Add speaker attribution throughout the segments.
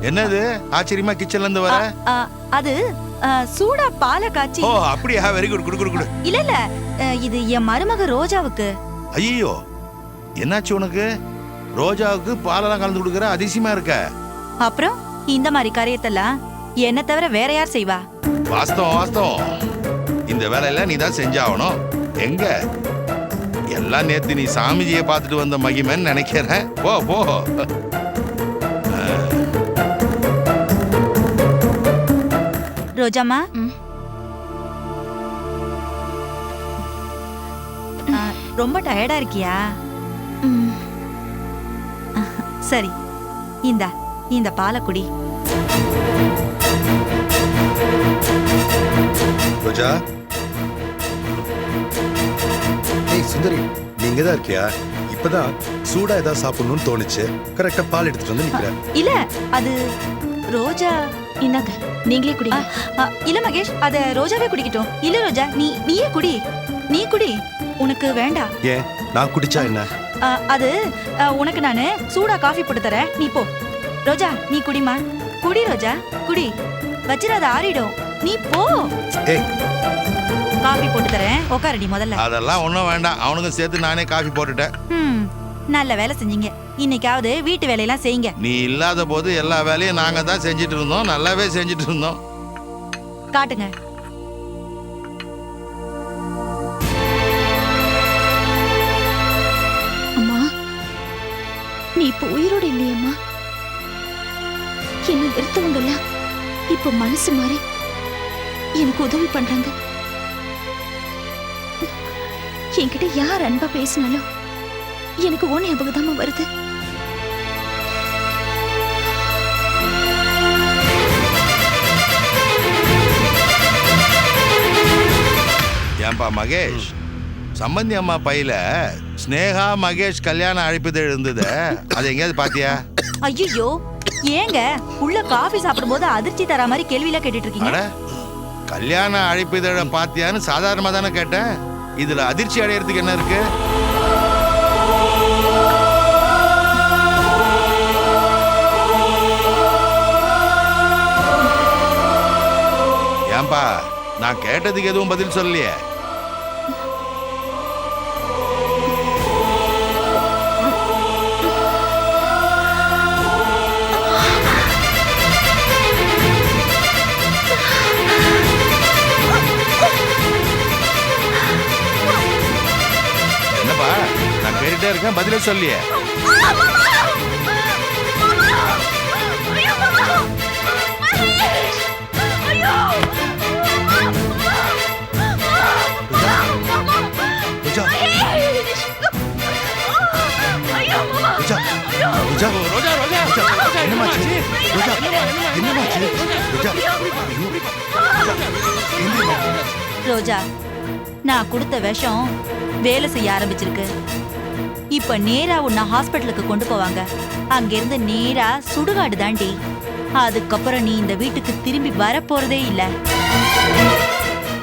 Speaker 1: என்னது ஆச்சரியமா கிச்சன்ல இருந்து வர?
Speaker 2: அது சூடா பாலை காய்ச்சி.
Speaker 1: ஓ அப்படியா, வெரி குட். குடு குடு குடு.
Speaker 2: இல்ல இது என் மருமக ரோஜாவுக்கு.
Speaker 1: ஐயோ என்னாச்சு உனக்கு? ரோஜாவுக்கு பாலெல்லாம் கலந்து கொடுக்குற, அதிசயமா இருக்க.
Speaker 2: அப்புறம் இந்த மாதிரி காரியத்தெல்லாம் என்ன தவிர வேற யார் செய்வா?
Speaker 1: வாஸ்தவம். இந்த வேலையில நீ தான் செஞ்சாகணும். எங்க எல்லாம் நேத்து நீ சாமிஜியை பார்த்துட்டு வந்த மகிமன்னு நினைக்கிறேன். போ போ.
Speaker 2: ரோஜாமா, ரொம்ப டயர்டா இருக்கியா? சரி, இந்த பாலை குடி.
Speaker 3: ரோஜா, ஏய் சுந்தரி, நீங்க தான் இருக்கியா? இப்பதான் சூடா ஏதாவது சாப்பிடணும்னு தோணுச்சு, கரெக்டா பால் எடுத்துட்டு வந்து நிக்கிறேன்.
Speaker 2: இல்ல அது ரோஜா.
Speaker 4: இந்தாங்க, நீங்களே குடிங்க.
Speaker 2: இல்ல மகேஷ், அத ரோஜாவே குடிக்கட்டும். இல்ல ரோஜா, நீயே குடி. நீ குடி, உனக்கு வேண்டாம்.
Speaker 3: ஏன், நான் குடிச்சா என்ன?
Speaker 2: அது உனக்கு நானு சூடா காஃபி போட்டு தரேன், நீ போ. ரோஜா நீ குடிமா. குடி ரோஜா, குடி. வச்சிராத, ஆறிடும். நீ போ.
Speaker 3: ஏய்,
Speaker 2: காஃபி போட்டு தரேன், உட்காரடி முதல்ல.
Speaker 1: அதெல்லாம் ஒண்ணும் வேண்டாம், அவனுக்கும் சேர்த்து நானே காஃபி போட்டுட்டேன்.
Speaker 2: நல்ல வேலை செஞ்சீங்க. இன்னைக்காவது வீட்டு வேலையெல்லாம் செய்யுங்க.
Speaker 1: நீ இல்லாத போது எல்லா வேலையும் நாங்க தான் செஞ்சுட்டு இருந்தோம், நல்லாவே செஞ்சுட்டு இருந்தோம்.
Speaker 2: காட்டுங்க.
Speaker 4: அம்மா, நீ இப்ப உயிரோடு இல்லையம்மா. என்ன வெறுத்தவங்கல்ல இப்ப மனசு மாறி எனக்கு உதவி பண்றாங்க. என்கிட்ட யார் அன்பா பேசினாலும் எனக்கு ஓ ஞாபகம் வருது.
Speaker 1: ஏன்பா மகேஷ், சம்பந்தி அம்மா பையில ஸ்னேகா மகேஷ் கல்யாண அழைப்புதழ் இருந்தது, அது எங்கேயாவது பாத்தியா?
Speaker 2: ஐயோ ஏங்க உள்ள காஃபி சாப்பிடும்போது அதிர்ச்சி தர மாதிரி கேள்வியெல்லாம் கேட்டுட்டு இருக்கீங்க?
Speaker 1: கல்யாண அழைப்புதழ பாத்தியான்னு சாதாரணமா தானே கேட்டேன். இதுல அதிர்ச்சி அடையறதுக்கு என்ன இருக்கு? ஏன்பா, நான் கேட்டதுக்கு எதுவும் பதில் சொல்லலையே? என்னப்பா, நான் கேட்டுட்டே இருக்கேன், பதிலே சொல்லியே.
Speaker 2: ரோஜா, நான் கொடுத்த விஷம் வேலை செய்ய ஆரம்பிச்சிருக்கு. இப்ப நேரா உன்னை ஹாஸ்பிட்டலுக்கு கொண்டு போவாங்க. அங்கிருந்து நேரா சுடுகாடு தாண்டி. அதுக்கப்புறம் நீ இந்த வீட்டுக்கு திரும்பி வரப்போறதே இல்ல.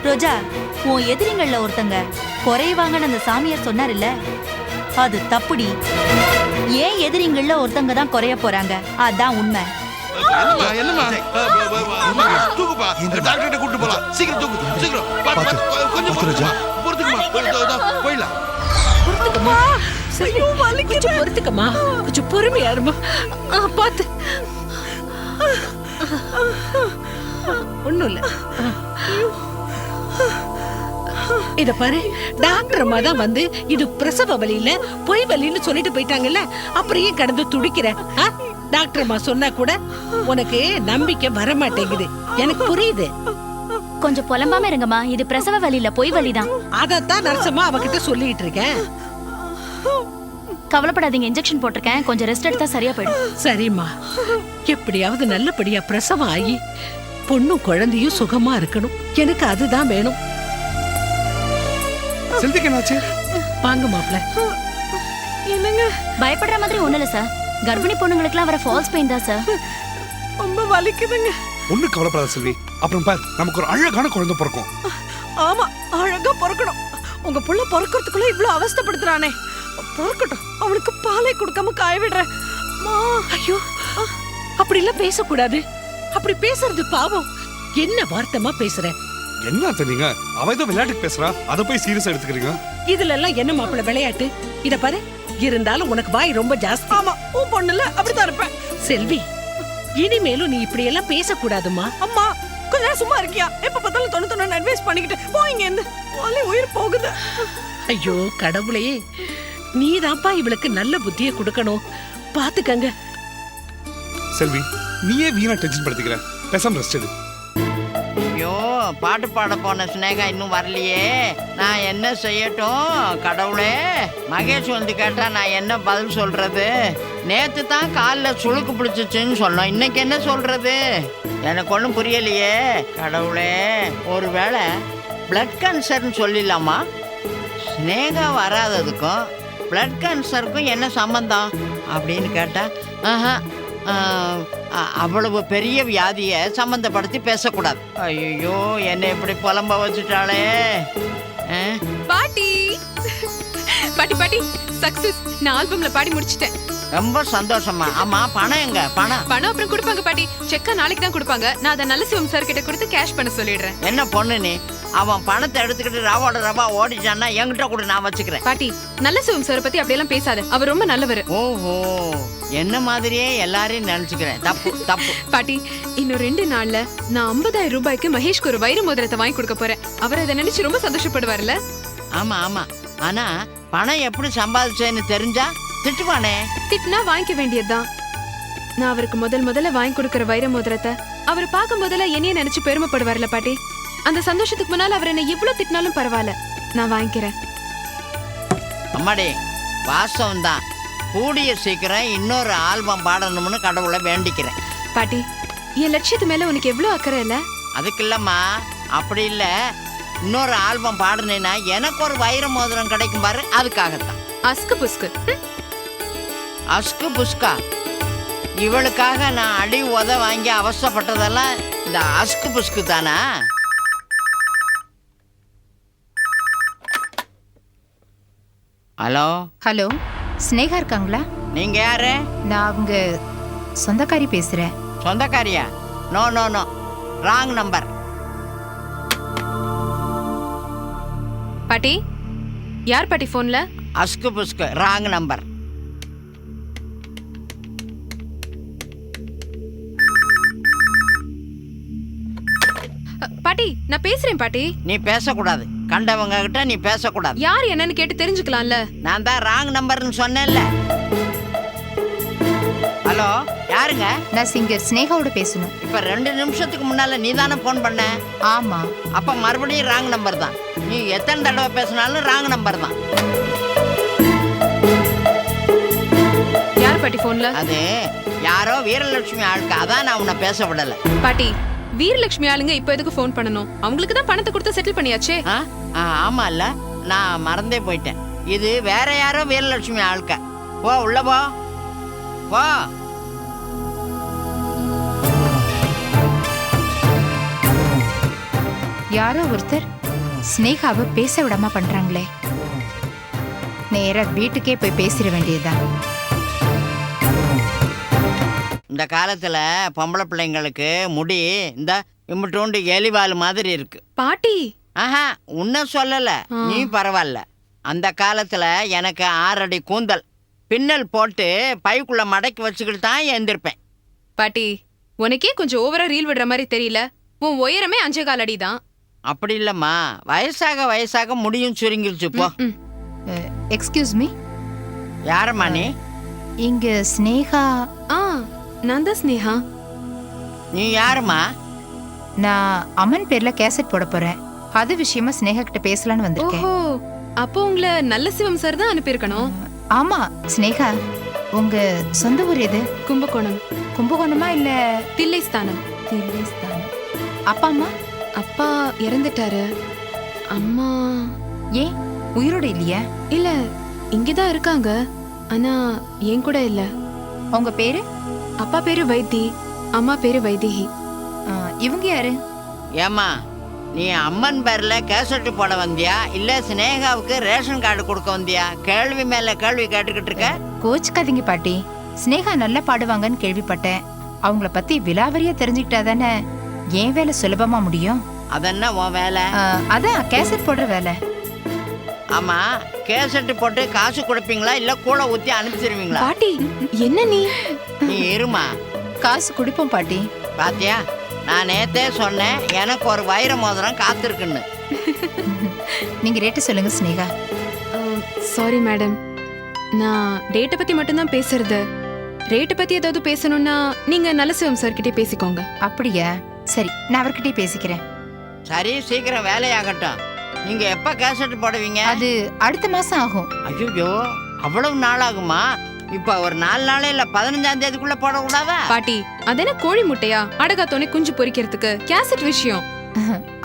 Speaker 2: ரோஜா, உன் எதிரிங்கள்ல ஒருத்தங்க குறைவாங்கன்னு அந்த சாமியார் சொன்னார் இல்ல, அது தப்புடி. ஏன் எதிரிங்கள்ல ஒருத்தங்க தான் குறைய போறாங்க, அதான் உண்மை.
Speaker 5: கொஞ்சம் பொறுமையா இருமா. பாத்து, ஒண்ணும் இல்ல. இத பாரு, டாக்டர் அம்மா தான் வந்து இது பிரசவ வலி இல்ல பொய் வலின்னு சொல்லிட்டு போயிட்டாங்கல்ல, அப்புறம் ஏன் கடந்து துடிக்கிற? டாக்டர் அம்மா சொன்னா கூட உனக்கு நம்பிக்கை வர மாட்டேங்குது. எனக்கு புரியுது.
Speaker 4: கொஞ்சம் புலம்பாம இருங்கம்மா, இது பிரசவ வலி இல்ல பொய் வலிதான்.
Speaker 5: அதத்தான் நர்சம்மா அவகிட்ட சொல்லிட்டு இருக்கேன்.
Speaker 4: கவலைப்படாதீங்க, இன்ஜெக்ஷன் போட்டிருக்கேன், கொஞ்சம் ரெஸ்ட் எடுத்தா சரியா போயிடும்.
Speaker 5: சரிம்மா, எப்படியாவது நல்லபடியா பிரசவம் ஆகி பொண்ணும் குழந்தையும் சுகமா இருக்கணும். எனக்கு அதுதான் வேணும். வாங்க மாப்ள.
Speaker 4: என்னங்க பயப்படுற மாதிரி ஒண்ணு இல்ல சார். கர்ப்பிணி பொண்ணுங்களுக்குலாம் வர ஃபால்ஸ் பெயின் தான் சார்.
Speaker 5: ரொம்ப வலிக்குதுங்க.
Speaker 6: ஒண்ணு கவலைப்படாத செல்வி, அப்புறம் பார் நமக்கு ஒரு அழகான குழந்தை பிறக்கும்.
Speaker 5: ஆமா, அழகா பிறக்கணும். உங்க புள்ள பிறக்கிறதுக்குள்ள இவ்வளவு அவஸ்தைப்படுத்துறானே, பிறக்கட்டும். அவனுக்கு பாலை கொடுக்காம காய விடுறேன். ஐயோ, அப்படி எல்லாம் பேசக்கூடாது. அப்படி பேசுறது பாவம். என்ன வார்த்தமா பேசுற?
Speaker 6: என்ன அத்தை நீங்க? அவ ஏதோ விளையாட்டுக்கு பேசுறா, அதை போய் சீரியஸா எடுத்துக்கிறீங்க.
Speaker 5: இதுல எல்லாம் என்ன மாப்பிள்ள விளையாட்டு? இத பாரு, இருந்தாலும் உனக்கு வாய் ரொம்ப ஜாஸ்தி. ஆமா, உன் பொண்ணுல அப்படித்தான் இருப்பேன். செல்வி, இனிமேலும் நீ இப்படி எல்லாம் பேசக்கூடாதுமா.
Speaker 7: அம்மா கொஞ்ச நேரம் சும்மா இருக்கியா? எப்ப பார்த்தாலும் தொண்ணு அட்வைஸ் பண்ணிக்கிட்டு போயிங்க இருந்து உயிர் போகுது.
Speaker 5: ஐயோ கடவுளே, நீதான்ப்பா இவளுக்கு நல்ல புத்தியை கொடுக்கணும். பாத்துக்கங்க.
Speaker 6: செல்வி, நீயே வீணா டென்ஷன் படுத்திக்கிற. பேசாம ரெஸ்ட் எடு.
Speaker 8: ஐயோ, பாட்டு பாட போன ஸ்னேகா இன்னும் வரலையே. நான் என்ன செய்யட்டும் கடவுளே? மகேஷ் வந்து கேட்டா நான் என்ன பதில் சொல்றது? நேத்து தான் காலில் சுளுக்கு பிடிச்சிச்சுன்னு சொன்னோம், இன்னைக்கு என்ன சொல்றது? எனக்கு ஒன்றும் புரியலையே கடவுளே. ஒருவேளை பிளட் கேன்சர்னு சொல்லிடலாமா? ஸ்னேகா வராததுக்கும் பிளட் கேன்சருக்கும் என்ன சம்பந்தம் அப்படின்னு கேட்டா, ஆஹா, அவ்வளவு பெரிய வியாதியை சம்பந்தப்படுத்தி பேசக்கூடாது. ஐயோ, என்னை இப்படி புலம்ப வச்சுட்டாளே.
Speaker 9: பாட்டி பாட்டி பாட்டி சக்சஸ். நான் ஆல்பம்ல பாடி முடிச்சிட்டேன்.
Speaker 8: ரொம்ப சந்தோஷமா. ஆமா, பணம் எங்க? பணம்
Speaker 9: அப்புறம் கொடுப்பாங்க பாட்டி. செக்கா நாளைக்கு தான் கொடுப்பாங்க. நான் அதை நல்ல சிவம் சார் கிட்ட கொடுத்து கேஷ் பண்ண சொல்லிடுறேன்.
Speaker 8: என்ன பொண்ணு நீ? அவன் பணத்தை எடுத்துக்கிட்டு ரவாட ரவா ஓடிட்டான்னா என்கிட்ட கூட நான் வச்சுக்கிறேன்.
Speaker 9: பாட்டி, நல்ல சிவம் சார் பத்தி அப்படியெல்லாம் பேசாத. அவர் ரொம்ப நல்லவர்.
Speaker 8: ஓஹோ, என்ன மாதிரியே எல்லாரையும் நினைச்சுக்கிறேன். தப்பு தப்பு.
Speaker 9: பாட்டி, இன்னும் 2 நாள்ல நான் 50,000 ரூபாய்க்கு மகேஷ்க்கு ஒரு வைர மோதிரத்தை வாங்கி கொடுக்க போறேன். அவர் அதை நினைச்சு ரொம்ப சந்தோஷப்படுவார்ல?
Speaker 8: ஆமா ஆமா. ஆனா பணம் எப்படி சம்பாதிச்சேன்னு தெரிஞ்சா திட்டுவானே.
Speaker 9: திட்டுனா வாங்கிக்க வேண்டியதுதான். நான் அவருக்கு முதல்ல வாங்கி கொடுக்கற வைர மோதிரத்தை அவர் பார்க்கும் போதுல என்னைய நினைச்சு பெருமைப்படுவார்ல பாட்டி. அந்த சந்தோஷத்துக்கு முன்னால அவர் என்ன எவ்வளவு திட்டினாலும் பரவாயில்ல, நான் வாங்கிக்கிறேன்.
Speaker 8: அம்மாடி, வாசம் தான். கூடிய சீக்கிரம் இன்னொரு ஆல்பம் பாடணும்னு கடவுளை வேண்டிக்கிறேன்.
Speaker 9: பாட்டி, என் லட்சியத்து மேல உனக்கு எவ்வளவு அக்கறை இல்ல?
Speaker 8: அதுக்கு இல்லம்மா, அப்படி இல்ல. இன்னொரு ஆல்பம் பாடுனேன்னா எனக்கு ஒரு வைர மோதிரம் கிடைக்கும் பாரு, அதுக்காகத்தான்.
Speaker 9: அஸ்கு புஸ்கு.
Speaker 8: அஸ்கு புஸ்கா? இவளுக்காக நான் அடி உத வாங்கி அவசப்பட்டதெல்லாம் இந்த அஸ்கு புஸ்கு தானா? ஹலோ
Speaker 10: ஹலோ, ஸ்னேகா இருக்காங்களா?
Speaker 8: நீங்க யாரு?
Speaker 10: நான் அவங்க சொந்தக்காரி பேசுறேன்.
Speaker 8: சொந்தக்காரியா? No no no, wrong number.
Speaker 9: பாட்டி, யார் பாட்டி போன்ல?
Speaker 8: அஸ்கு புஸ்கு, ராங் நம்பர்.
Speaker 9: பாட்டி, நான் பேசுறேன் பாட்டி.
Speaker 8: நீ பேசக்கூடாது. கண்டவங்க கிட்ட நீ பேசக்கூடாது.
Speaker 9: யார் என்னன்னு கேட்டு தெரிஞ்சுக்கலாம்ல?
Speaker 8: நான் தான் ராங் நம்பர்னு சொன்னேன்ல. ஹலோ, யாருங்க?
Speaker 10: நான் சிங்கர் ஸ்னேகாவோட பேசணும்.
Speaker 8: இப்ப 2 நிமிஷத்துக்கு முன்னால நீ தானே போன் பண்ண?
Speaker 10: ஆமா.
Speaker 8: அப்ப மறுபடியும் ராங் நம்பர் தான். நீ எத்தனை தடவை பேசினாலும் ராங் நம்பர் தான்.
Speaker 9: யார் பாட்டி போன்ல?
Speaker 8: அது யாரோ வீரலட்சுமி ஆளுக்கு, அதான் நான் உன்னை பேச விடல.
Speaker 9: பாட்டி, வீரலட்சுமி ஆளுங்க இப்ப எதுக்கு போன் பண்ணணும்? அவங்களுக்கு தான் பணத்தை கொடுத்து செட்டில் பண்ணியாச்சே.
Speaker 8: ஆமா இல்ல, நான் மறந்தே போயிட்டேன். இது வேற யாரோ வீரலட்சுமி ஆளுக்க. போ உள்ள போ போ.
Speaker 10: யாரோ ஒருத்தர் ஸ்னேகாவை பேச விடாம பண்றாங்களே. நேரா வீட்டுக்கே போய் பேசிட வேண்டியதுதான்.
Speaker 8: இந்த காலத்துல பொம்பளை பிள்ளைங்களுக்கு முடி இந்த இம்புட்டோண்டு எலிவால் மாதிரி இருக்கு.
Speaker 9: பாட்டி,
Speaker 8: ஆஹா, உன்ன சொல்லல, நீ பரவாயில்ல. அந்த காலத்துல எனக்கு 6 அடி கூந்தல், பின்னல் போட்டு பைக்குள்ள மடக்கி வச்சுக்கிட்டு தான் எழுந்திருப்பேன்.
Speaker 9: பாட்டி, உனக்கே கொஞ்சம் ஓவரா ரீல் விடுற மாதிரி தெரியல. உன் உயரமே 5.25 அடி தான்.
Speaker 8: அப்படி இல்லம்மா, வயசாக வயசாக முடியும் சுருங்கிருச்சு. போ.
Speaker 10: எக்ஸ்கியூஸ் மீ,
Speaker 8: யாரம்மா நீ?
Speaker 10: இங்க ஸ்னேகா.
Speaker 9: நான் தான் ஸ்னேகா.
Speaker 8: நீ யாருமா?
Speaker 10: நான் அமன் பேர்ல கேசட் போட போறேன். அது விஷயமா ஸ்னேகா கிட்ட பேசலான்னு வந்திருக்கேன்.
Speaker 9: ஓஹோ, அப்போ உங்களை நல்ல சிவம் சார் தான் அனுப்பியிருக்கணும்.
Speaker 10: ஆமா ஸ்னேகா, உங்க சொந்த ஊர் எது?
Speaker 9: கும்பகோணம்.
Speaker 10: கும்பகோணமா இல்ல
Speaker 9: தில்லைஸ்தானம்?
Speaker 10: தில்லைஸ்தானம். அப்பா அம்மா?
Speaker 9: அப்பா இறந்துட்டாரு. அம்மா
Speaker 10: ஏன் உயிரோட இல்லையா?
Speaker 9: இல்ல, இங்கதான் இருக்காங்க. ஆனா என் கூட இல்ல.
Speaker 10: உங்க பேரு?
Speaker 9: அப்பா பேரு வைத்தி, அம்மா பேரு வைத்திகி.
Speaker 10: இவங்க யாரு?
Speaker 8: ஏமா, நீ அம்மன் பேர்ல கேசட்டு போட வந்தியா இல்ல ஸ்னேகாவுக்கு ரேஷன் கார்டு கொடுக்க வந்தியா? கேள்வி மேல கேள்வி கேட்டுக்கிட்டு இருக்க.
Speaker 10: கோச்சுக்காதீங்க பாட்டி, ஸ்னேகா நல்லா பாடுவாங்கன்னு கேள்விப்பட்டேன். அவங்கள பத்தி விலாவரியா தெரிஞ்சுக்கிட்டா தானே என் வேலை சுலபமா முடியும்.
Speaker 8: அதென்ன உன் வேலை?
Speaker 10: அதான் கேசட் போடுற வேலை.
Speaker 8: ஆமா, கேசட்டு போட்டு காசு கொடுப்பீங்களா இல்ல கூட ஊத்தி அனுப்பிச்சிருவீங்களா?
Speaker 9: பாட்டி என்ன
Speaker 8: நீ இருமா.
Speaker 10: காசு குடிப்போம் பாட்டி.
Speaker 8: பாத்தியா, நான் நேத்தே சொன்னேன் எனக்கு ஒரு வைர மோதிரம் காத்திருக்குன்னு.
Speaker 10: நீங்க ரேட்டு சொல்லுங்க ஸ்னேகா.
Speaker 9: சாரி மேடம், நான் டேட்டை பத்தி மட்டும்தான் பேசுறது. ரேட்டை பத்தி ஏதாவது பேசணும்னா நீங்க நல்லசிவம் சார் கிட்டே பேசிக்கோங்க.
Speaker 10: அப்படியா? சரி, நான் அவர்கிட்டயே பேசிக்கிறேன்.
Speaker 8: சரி, சீக்கிரம் வேலையாகட்டும். நீங்க எப்ப கேசட் போடுவீங்க?
Speaker 10: அது அடுத்த மாசம் ஆகும்.
Speaker 8: ஐயோ, அவ்வளவு நாள் ஆகுமா? இப்ப ஒரு 4 நாள் இல்ல 15ஆம் தேதிக்குள்ள போடக்கூடாதா?
Speaker 9: பாட்டி, அது என்ன கோழி முட்டையா அடகாத்தோனே குஞ்சு பொரிக்கிறதுக்கு? கேசட் விஷயம்.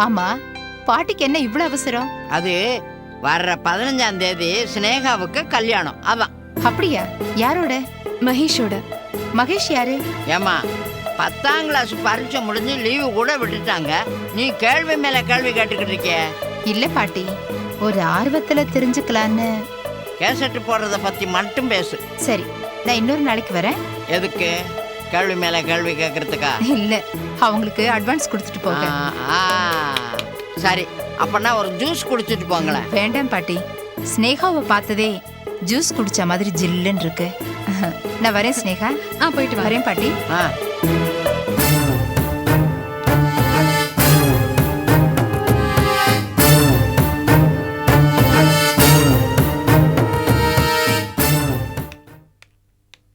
Speaker 10: ஆமா, பாட்டிக்கு என்ன இவ்வளவு அவசரம்?
Speaker 8: அது வர்ற 15ஆம் தேதி ஸ்னேகாவுக்கு கல்யாணம். அதான்.
Speaker 10: அப்படியா? யாரோட?
Speaker 9: மகேஷோட.
Speaker 10: மகேஷ் யாரு?
Speaker 8: ஏமா, 10ஆம் கிளாஸ் பரீட்சை முடிஞ்சு லீவு கூட விட்டுட்டாங்க. நீ கேள்வி மேல கேள்வி கேட்டுக்கிட்டு இருக்கிய.
Speaker 10: இல்ல பாட்டி, ஒரு ஆர்வத்துல தெரிஞ்சுக்கலான்னு.
Speaker 8: கேசட் போடுறத பத்தி மட்டும் பேசு.
Speaker 10: சரி, நான் இன்னொரு நாளைக்கு வரேன்.
Speaker 8: எதுக்கு? கேள்வி மேல கேள்வி கேட்கறதுக்கா?
Speaker 10: இல்ல, அவங்களுக்கு அட்வான்ஸ் கொடுத்துட்டு போக.
Speaker 8: சரி, அப்பனா ஒரு ஜூஸ் குடிச்சிட்டு போங்களேன்.
Speaker 10: வேண்டாம் பாட்டி, ஸ்னேகாவை பார்த்ததே ஜூஸ் குடிச்ச மாதிரி ஜில்லுன்னு இருக்கு. நான் வரேன் ஸ்னேகா.
Speaker 9: போயிட்டு
Speaker 10: வரேன் பாட்டி.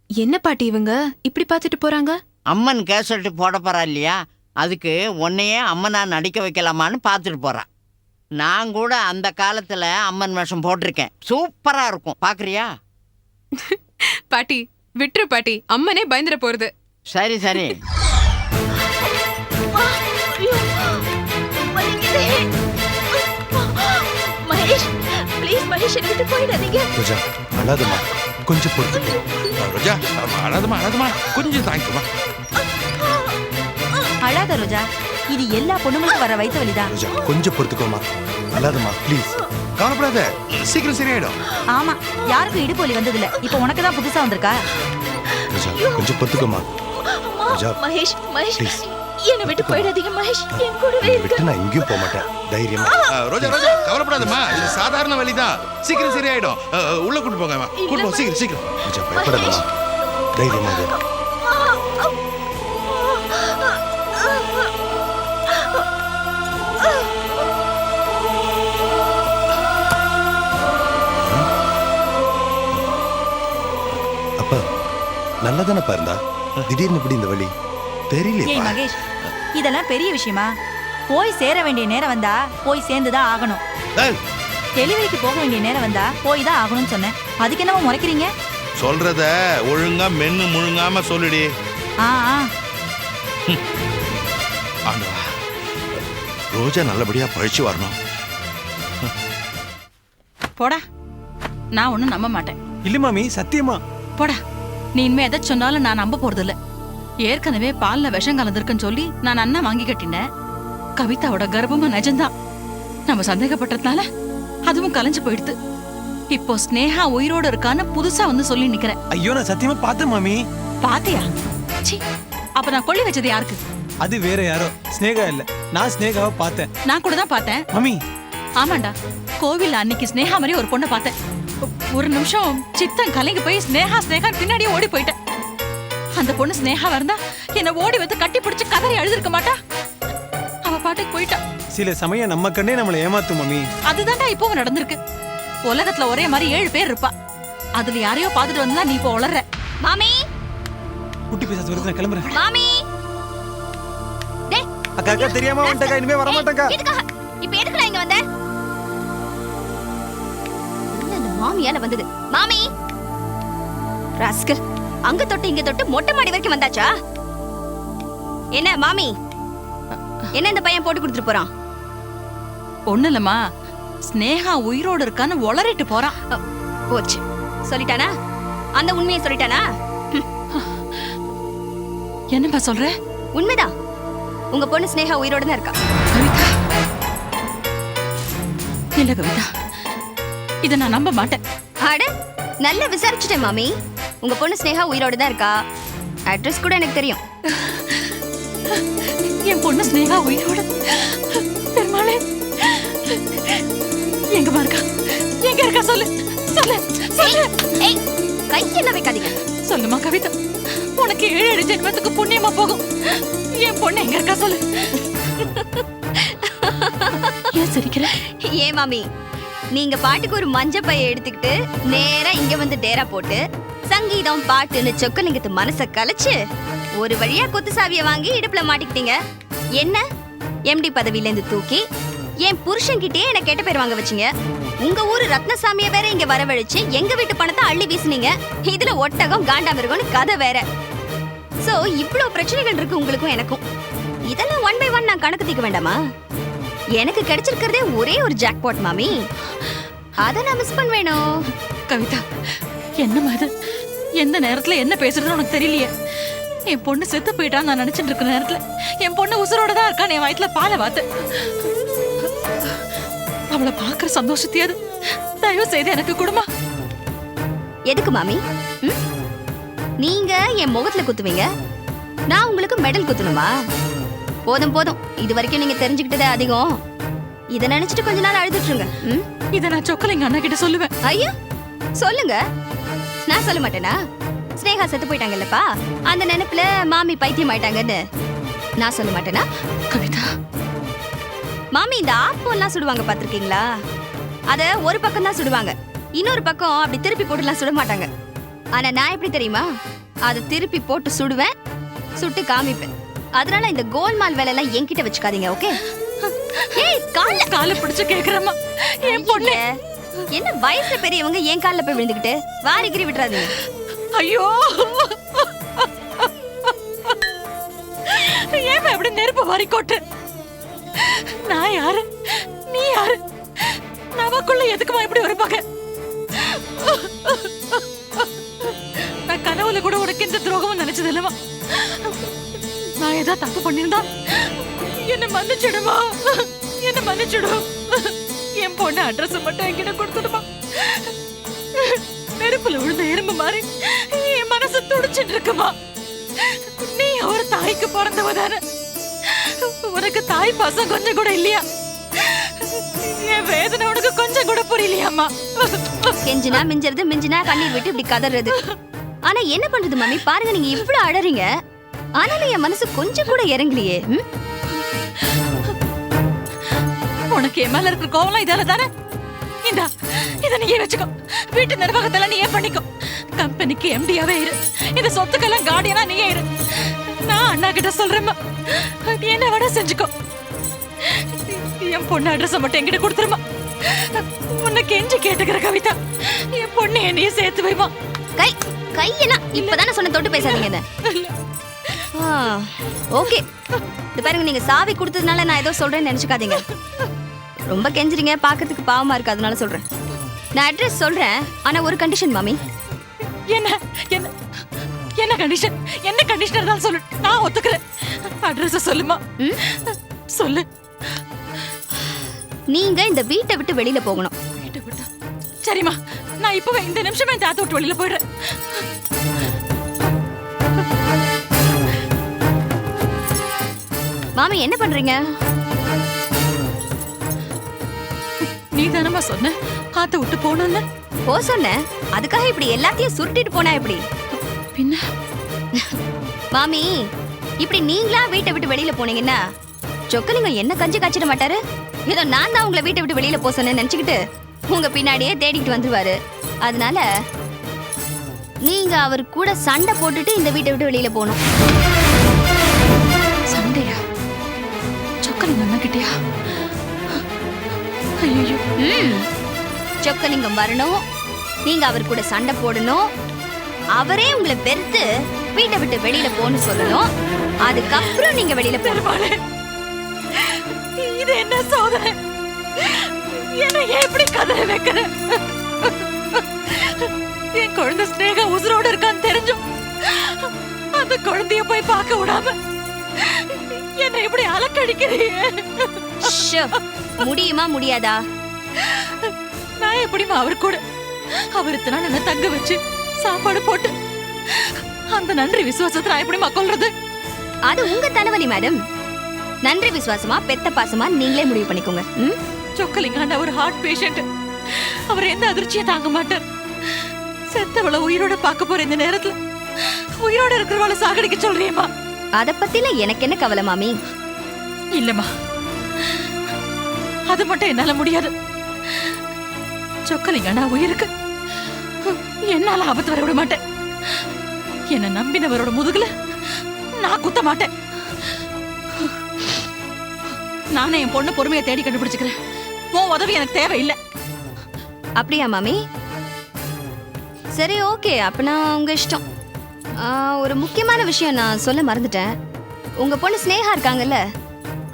Speaker 9: என்ன பாட்டி இவங்க இப்படி பார்த்துட்டு போறாங்க?
Speaker 8: அம்மன் கேசட் போட போறா இல்லையா, அதுக்கு உன்னையே அம்மனா நடிக்க வைக்கலாமான்னு பார்த்துட்டு போறா. நான் கூட அந்த காலத்துல அம்மன் வேஷம் போட்டிருக்கேன். சூப்பரா இருக்கும், பாக்குறியா?
Speaker 9: பாட்டி விட்டுரு பாட்டி, அம்மனே பயந்துட போறது.
Speaker 8: சரி சரி.
Speaker 4: மகேஷ், ப்ளீஸ் மகேஷ், என்ன விட்டு போயிடாதீங்க.
Speaker 3: ரோஜா, அழாதம்மா, கொஞ்சம் பொறுத்துக்கோ.
Speaker 1: ரோஜா, அழாதமா, கொஞ்சம் தாங்கிக்கமா.
Speaker 2: அழாத ரோஜா, இது எல்லா பொண்ணுங்களுக்கும் வர வயிற்று வலிதான்.
Speaker 3: ரோஜா, கொஞ்சம் பொறுத்துக்கோமா. அழாதம்மா ப்ளீஸ்.
Speaker 1: கவலைப்படாத, சீக்கிரம் சரியாயிடும்.
Speaker 2: ஆமா, யாருக்கும் இடுப்பு வலி வந்ததில்ல. இப்ப உனக்கு தான் புதுசா வந்திருக்கா.
Speaker 3: ரோஜா, கொஞ்சம் பொறுத்துக்கோமா. ரோஜா,
Speaker 4: மகேஷ், மகேஷ்,
Speaker 3: ப்ளீஸ்.
Speaker 4: என்ன விட்டு போயிடாதீங்க மகேஷ், என் கூடவே இருங்க.
Speaker 3: விட்டு நான் எங்கேயும் போக மாட்டேன், தைரியமா.
Speaker 1: ரோஜா, கவலைப்படாதம்மா, இது சாதாரண வலிதான், சீக்கிரம் சரியாயிடும். உள்ள கூட்டு போங்க, கூட்டு போ, சீக்கிரம் சீக்கிரம்.
Speaker 3: ரோஜா, பயப்படாதம்மா, தைரியமா இரு. அப்பா, நல்லா தானே பாருந்தா, திடீர்னு இப்படி இந்த வழி
Speaker 2: ஏய்
Speaker 3: தெரியலையே.
Speaker 2: மகேஷ், இதெல்லாம் பெரிய விஷயமா? போய் சேர வேண்டிய நேரம் வந்தா போய் சேர்ந்துதான் ஆகணும். டெலிவரிக்கு போக வேண்டிய நேரம் வந்தா போய் தான் ஆகணும்னு சொன்னேன். அதுக்கு என்னமோ முறைக்கிறீங்க?
Speaker 1: சொல்றத ஒழுங்கா மென்னு முழுங்காம சொல்லுடி. ஆண்டவா, ரோஜா நல்லபடியா பழிச்சு வரணும்.
Speaker 7: போடா, நான் ஒன்னும் நம்ப மாட்டேன்.
Speaker 6: இல்ல மாமி, சத்தியமா.
Speaker 7: போடா, நீ இனிமே எதை சொன்னாலும் நான் நம்ப போறது இல்ல. ஏற்கனவே பால்ல விஷம் கலந்துருக்குன்னு சொல்லி நான் அண்ணா வாங்கி கட்டினேன். கவிதாவோட கர்ப்பமும் நிஜம்தான். நம்ம சந்தேகப்பட்டதுனால அதுவும் கலைஞ்சு போயிடுது. இப்போ ஸ்னேகா உயிரோட இருக்கான்னு புதுசா வந்து சொல்லி நிக்கிறேன்.
Speaker 6: ஐயோ, நான் சத்தியமா பார்த்தேன் மாமி.
Speaker 7: பாத்தியா? சி, அப்ப நான் கொள்ளி வச்சது யாருக்கு?
Speaker 6: அது வேற யாரோ, ஸ்னேகா இல்ல. நான் ஸ்னேகாவை பார்த்தேன்.
Speaker 7: நான் கூட தான் பார்த்தேன்.
Speaker 6: மாமி,
Speaker 7: ஆமாண்டா, கோவில்ல அன்னைக்கு ஸ்னேகா மாதிரி ஒரு பொண்ணை பார்த்தேன். ஒரு நிமிஷம் சித்தம் கலங்கி போய் ஸ்னேகா ஸ்னேகா பின்னாடியே ஓடி போயிட்டேன். அந்த பொண்ணு ஸ்னேகா இருந்தா என்ன ஓடி வந்து கட்டி பிடிச்சு கதறி அழுதுருக்க மாட்டா. அவ பாட்டுக்கு போயிட்டா.
Speaker 6: சில சமயம் நம்ம கண்ணே நம்மளை ஏமாத்தும் மாமி.
Speaker 7: அதுதான்டா இப்பவும் நடந்திருக்கு. உலகத்துல ஒரே மாதிரி 7 பேர் இருப்பா. அதுல யாரையோ பாத்துட்டு வந்தா நீ இப்போ உளற.
Speaker 4: மாமி,
Speaker 6: குட்டி பேசாத வருது, நான் கிளம்புறேன்.
Speaker 4: மாமி. டேய்,
Speaker 6: அக்கா அக்கா தெரியாம வந்துட்டக்கா, இனிமே வர மாட்டேக்கா.
Speaker 4: எதுக்காக இப்போ எதுக்குடா இங்க வந்த? இந்த மாமியால வந்தது. மாமி, ராஸ்கல், அங்க தொட்டு இங்க தொட்டு மொட்டை மாடி வரைக்கும் வந்தாச்சா? என்ன மாமி, என்ன இந்த பையன் போட்டு கொடுத்துட்டு போறான்?
Speaker 7: ஒண்ணு இல்லம்மா, ஸ்னேகா உயிரோடு இருக்கான்னு உளறிட்டு போறான்.
Speaker 4: போச்சு, சொல்லிட்டானா? அந்த உண்மையை சொல்லிட்டானா?
Speaker 7: என்னப்பா சொல்ற?
Speaker 4: உண்மைதான், உங்க பொண்ணு ஸ்னேகா உயிரோட தான் இருக்கா.
Speaker 7: கவிதா, இல்ல கவிதா, இத நான் நம்ப மாட்டேன்.
Speaker 4: அட, நல்லா விசாரிச்சுட்டேன் மாமி. உங்க பொண்ணு ஸ்னேகா உயிரோட தான் இருக்கா. அட்ரஸ் கூட எனக்கு தெரியும்.
Speaker 7: என் பொண்ணு ஸ்னேகா உயிரோட? பெருமாளே, எங்க இருக்கா? எங்க இருக்கா? சொல்லு சொல்லு சொல்லு.
Speaker 4: ஏய், கையெல்லாம் வைக்காதீங்க.
Speaker 7: சொல்லுமா கவிதா, உனக்கு 7 ஜென்மத்துக்கு புண்ணியமா போகும். என் பொண்ணு எங்க இருக்கா சொல்லு. ஏன் சிரிக்கிற?
Speaker 4: ஏன் மாமி, நீங்க பாட்டுக்கு ஒரு மஞ்ச பைய எடுத்துக்கிட்டு நேரா இங்க வந்து டேரா போட்டு சங்கீதம் பாட்டுன்னு சொக்கலிங்கத்து மனச கலைச்சு ஒரு வழியா கொத்து சாவிய வாங்கி இடுப்புல மாட்டிக்கிட்டீங்க. என்ன எம்டி பதவியில இருந்து தூக்கி என் புருஷன் கிட்டே என்ன கெட்ட பேர் வாங்க வச்சீங்க. உங்க ஊரு ரத்னசாமிய வேற இங்க வரவழைச்சு எங்க வீட்டு பணத்தை அள்ளி வீசுனீங்க. இதுல ஒட்டகம் காண்டாமிருகம்னு கதை வேற. சோ இவ்வளவு பிரச்சனைகள் இருக்கு உங்களுக்கும் எனக்கும். இதெல்லாம் 1 by 1 நான் கணக்கு தீக்க வேண்டாமா? எனக்கு கிடைச்சிருக்கிறதே ஒரே ஒரு ஜாக்பாட் மாமி. அத நான் மிஸ் பண்ணுவேனோ?
Speaker 7: கவிதா, என்னம்மா இது? எந்த நேரத்துல என்ன பேசுறதுன்னு உனக்கு தெரியலையே. என் பொண்ணு செத்து போயிட்டான்னு நான் நினைச்சிட்டு இருக்கிற நேரத்துல என் பொண்ணு உசுரோட தான் இருக்கா. என் வயிற்றுல பாலை வாத்து. அவளை பாக்குற சந்தோஷத்தையாது தயவு செய்து எனக்கு கொடுமா.
Speaker 4: எதுக்கு மாமி? நீங்க என் முகத்துல குத்துவீங்க, நான் உங்களுக்கு மெடல் குத்தணுமா? போதும் போதும், இது வரைக்கும் நீங்க தெரிஞ்சுக்கிட்டதே அதிகம். இத நினைச்சிட்டு கொஞ்ச நாள் அழுதுட்டுருங்க.
Speaker 7: இத நான் சொக்கலிங்க அண்ணா கிட்ட சொல்லுவேன்.
Speaker 4: ஐயா சொல்லுங்க. நான் சொல்ல மாட்டேனா? ஸ்னேகா செத்து போயிட்டாங்கல்லப்பா, அந்த நினைப்புல மாமி பைத்தியம் ஆயிட்டாங்கன்னு நான் சொல்ல மாட்டேனா?
Speaker 7: கவிதா,
Speaker 4: மாமி இந்த ஆப்பம் எல்லாம் சுடுவாங்க பாத்திருக்கீங்களா? அத ஒரு பக்கம் தான் சுடுவாங்க, இன்னொரு பக்கம் அப்படி திருப்பி போட்டுலாம் சுட மாட்டாங்க. ஆனா நான் எப்படி தெரியுமா? அதை திருப்பி போட்டு சுடுவேன், சுட்டு காமிப்பேன். அதனால இந்த கோல்மால் வேலை எல்லாம் என்கிட்ட வச்சுக்காதீங்க, ஓகே? ஏய்,
Speaker 7: கால பிடிச்சு கேக்குறமா. என் பொண்ணு
Speaker 4: என்ன வயசுல பெரியவங்க என் கால்ல போய் விழுந்துக்கிட்டு வாரிக்கிரி விட்டுறாதீங்க.
Speaker 7: ஐயோ, ஏன் எப்படி நெருப்பு வாரி கொட்டு? நான் யாரு, நீ யாரு? நமக்குள்ள எதுக்குமா இப்படி ஒரு பகை? நான் கனவுல கூட உனக்கு இந்த துரோகம் நினைச்சது இல்லமா. நான் ஏதாவது தப்பு பண்ணிருந்தா என்ன மன்னிச்சிடுமா, என்ன மன்னிச்சிடும். என் பொண்ணு அட்ரஸ் மட்டும் என்கிட்ட கொடுத்துடுமா. நெருப்புல விழுந்த எறும்பு மாதிரி என் மனசு துடிச்சிட்டு இருக்குமா. நீ ஒரு தாய்க்கு பிறந்தவதான, உனக்கு தாய் பாசம் கொஞ்சம் கூட இல்லையா? என் வேதனை உனக்கு கொஞ்சம் கூட புரியலையாமா?
Speaker 4: கெஞ்சினா மிஞ்சறது, மிஞ்சினா கண்ணீர் விட்டு இப்படி கதறது. ஆனா என்ன பண்றது மாமி, பாருங்க நீங்க இவ்வளவு அழறீங்க, ஆனாலும் என் மனசு கொஞ்சம் கூட இறங்கலையே.
Speaker 7: உனக்கு என் மேல இருக்கிற கோவம் இதால தானே? இந்தா, இத நீயே வச்சுக்கோ. வீட்டு நிர்வாகத்தெல்லாம் நீயே பண்ணிக்கோ. கம்பெனிக்கு எம்டியாவே இரு, இந்த சொத்துக்கெல்லாம் கார்டியனா நீயே இரு. நான் அண்ணா கிட்ட சொல்றேம்மா, என்ன விட செஞ்சுக்கோ. என் பொண்ணு அட்ரஸ் மட்டும் என்கிட்ட கொடுத்துருமா. உன்னை கெஞ்சி கேட்டுக்கிற கவிதா, என் பொண்ணு என்னையே சேர்த்து வைமா.
Speaker 4: கை கையெல்லாம் இப்பதானே சொன்ன, தொட்டு பேசாதீங்க. ஓகே, இது பாருங்க, நீங்க சாவி கொடுத்ததுனால நான் ஏதோ சொல்றேன்னு நினைச்சுக்காதீங்க. ரொம்ப கெஞ்சுறீங்க, பாக்கிறதுக்கு பாவமா இருக்கு, அதனால சொல்றேன். நான் அட்ரஸ் சொல்றேன், ஆனா ஒரு கண்டிஷன் மாமி.
Speaker 7: என்ன என்ன என்ன கண்டிஷன்? என்ன கண்டிஷன் தான் சொல்லு, நான் ஒத்துக்கிறேன். அட்ரஸ் சொல்லுமா, சொல்லு.
Speaker 4: நீங்க இந்த வீட்டை விட்டு வெளியில போகணும்.
Speaker 7: வீட்டை விட்டா சரிம்மா, நான் இப்பவே இந்த நிமிஷமே இந்த ஆத்த விட்டு வெளியில போயிடுறேன்.
Speaker 4: மாமி என்ன பண்றீங்க?
Speaker 7: நீ தானமா சொன்ன ஆத்த விட்டு போனோன்னு?
Speaker 4: போ சொன்னேன், அதுக்காக இப்படி எல்லாத்தையும் சுருட்டிட்டு போனா எப்படி?
Speaker 7: பின்ன
Speaker 4: மாமி, இப்படி நீங்களா வீட்டை விட்டு வெளியில போனீங்கன்னா சொக்கலிங்க என்ன கஞ்சி காய்ச்சிட மாட்டாரு. ஏதோ நான் தான் உங்களை வீட்டை விட்டு வெளியில போ சொன்னேன்னு நினைச்சுக்கிட்டு உங்க பின்னாடியே தேடிக்கிட்டு வந்துருவாரு. அதனால நீங்க அவர் கூட சண்டை போட்டுட்டு இந்த வீட்டை விட்டு வெளியில போகணும்.
Speaker 7: சண்டையா? சொக்கலிங்க அண்ணா கிட்டயா? ஐயோ,
Speaker 4: சொக்கலிங்கம் வரணும், நீங்க அவர் கூட சண்டை போடணும், அவரே உங்களை வெறுத்து வீட்டை விட்டு வெளியில போன்னு சொல்லணும். அதுக்கப்புறம் நீங்க வெளியில போறீங்க.
Speaker 7: இது என்ன சோதனை? என்ன எப்படி கதற வைக்கிற? என் குழந்தை ஸ்னேகா உசுரோட இருக்கான்னு தெரிஞ்சும் அந்த குழந்தைய போய் பார்க்க விடாம என்ன இப்படி அலக்கடிக்கிறீங்க?
Speaker 4: முடியுமா முடியாதா?
Speaker 7: நான் எப்படிமா அவர் கூட அவர் இத்தனை நாள் என்ன தங்க வச்சு சாப்பாடு போட்டு அந்த நன்றி விசுவாசத்தை நான் எப்படிமா கொல்றது?
Speaker 4: அது உங்க தலைவலி மேடம். நன்றி விசுவாசமா பெத்த பாசமா நீங்களே முடிவு பண்ணிக்கோங்க.
Speaker 7: சொக்கலிங்காண்ட ஒரு ஹார்ட் பேஷண்ட். அவர் எந்த அதிர்ச்சியை தாங்க மாட்டார். செத்தவளை உயிரோட பார்க்க போற இந்த நேரத்துல உயிரோட இருக்கிறவளை சாகடிக்க சொல்றியேமா?
Speaker 4: அத பத்தில எனக்கு என்ன கவலை மாமி?
Speaker 7: இல்லம்மா, அது மட்டும் என்னால முடியாது. சொக்கலிங்கண்ணா உயிருக்கு என்னால ஆபத்து வர விட மாட்டேன். என்ன நம்பினவரோட முதுகுல நான் குத்த மாட்டேன். நானே என் பொண்ணு பொறுமையை தேடி கண்டுபிடிச்சுக்கிறேன். உன் உதவி எனக்கு தேவையில்லை.
Speaker 4: அப்படியா மாமி? சரி, ஓகே, அப்பனா உங்க இஷ்டம். ஒரு முக்கியமான விஷயம் நான் சொல்ல மறந்துட்டேன். உங்க பொண்ணு ஸ்னேகா இருக்காங்கல்ல,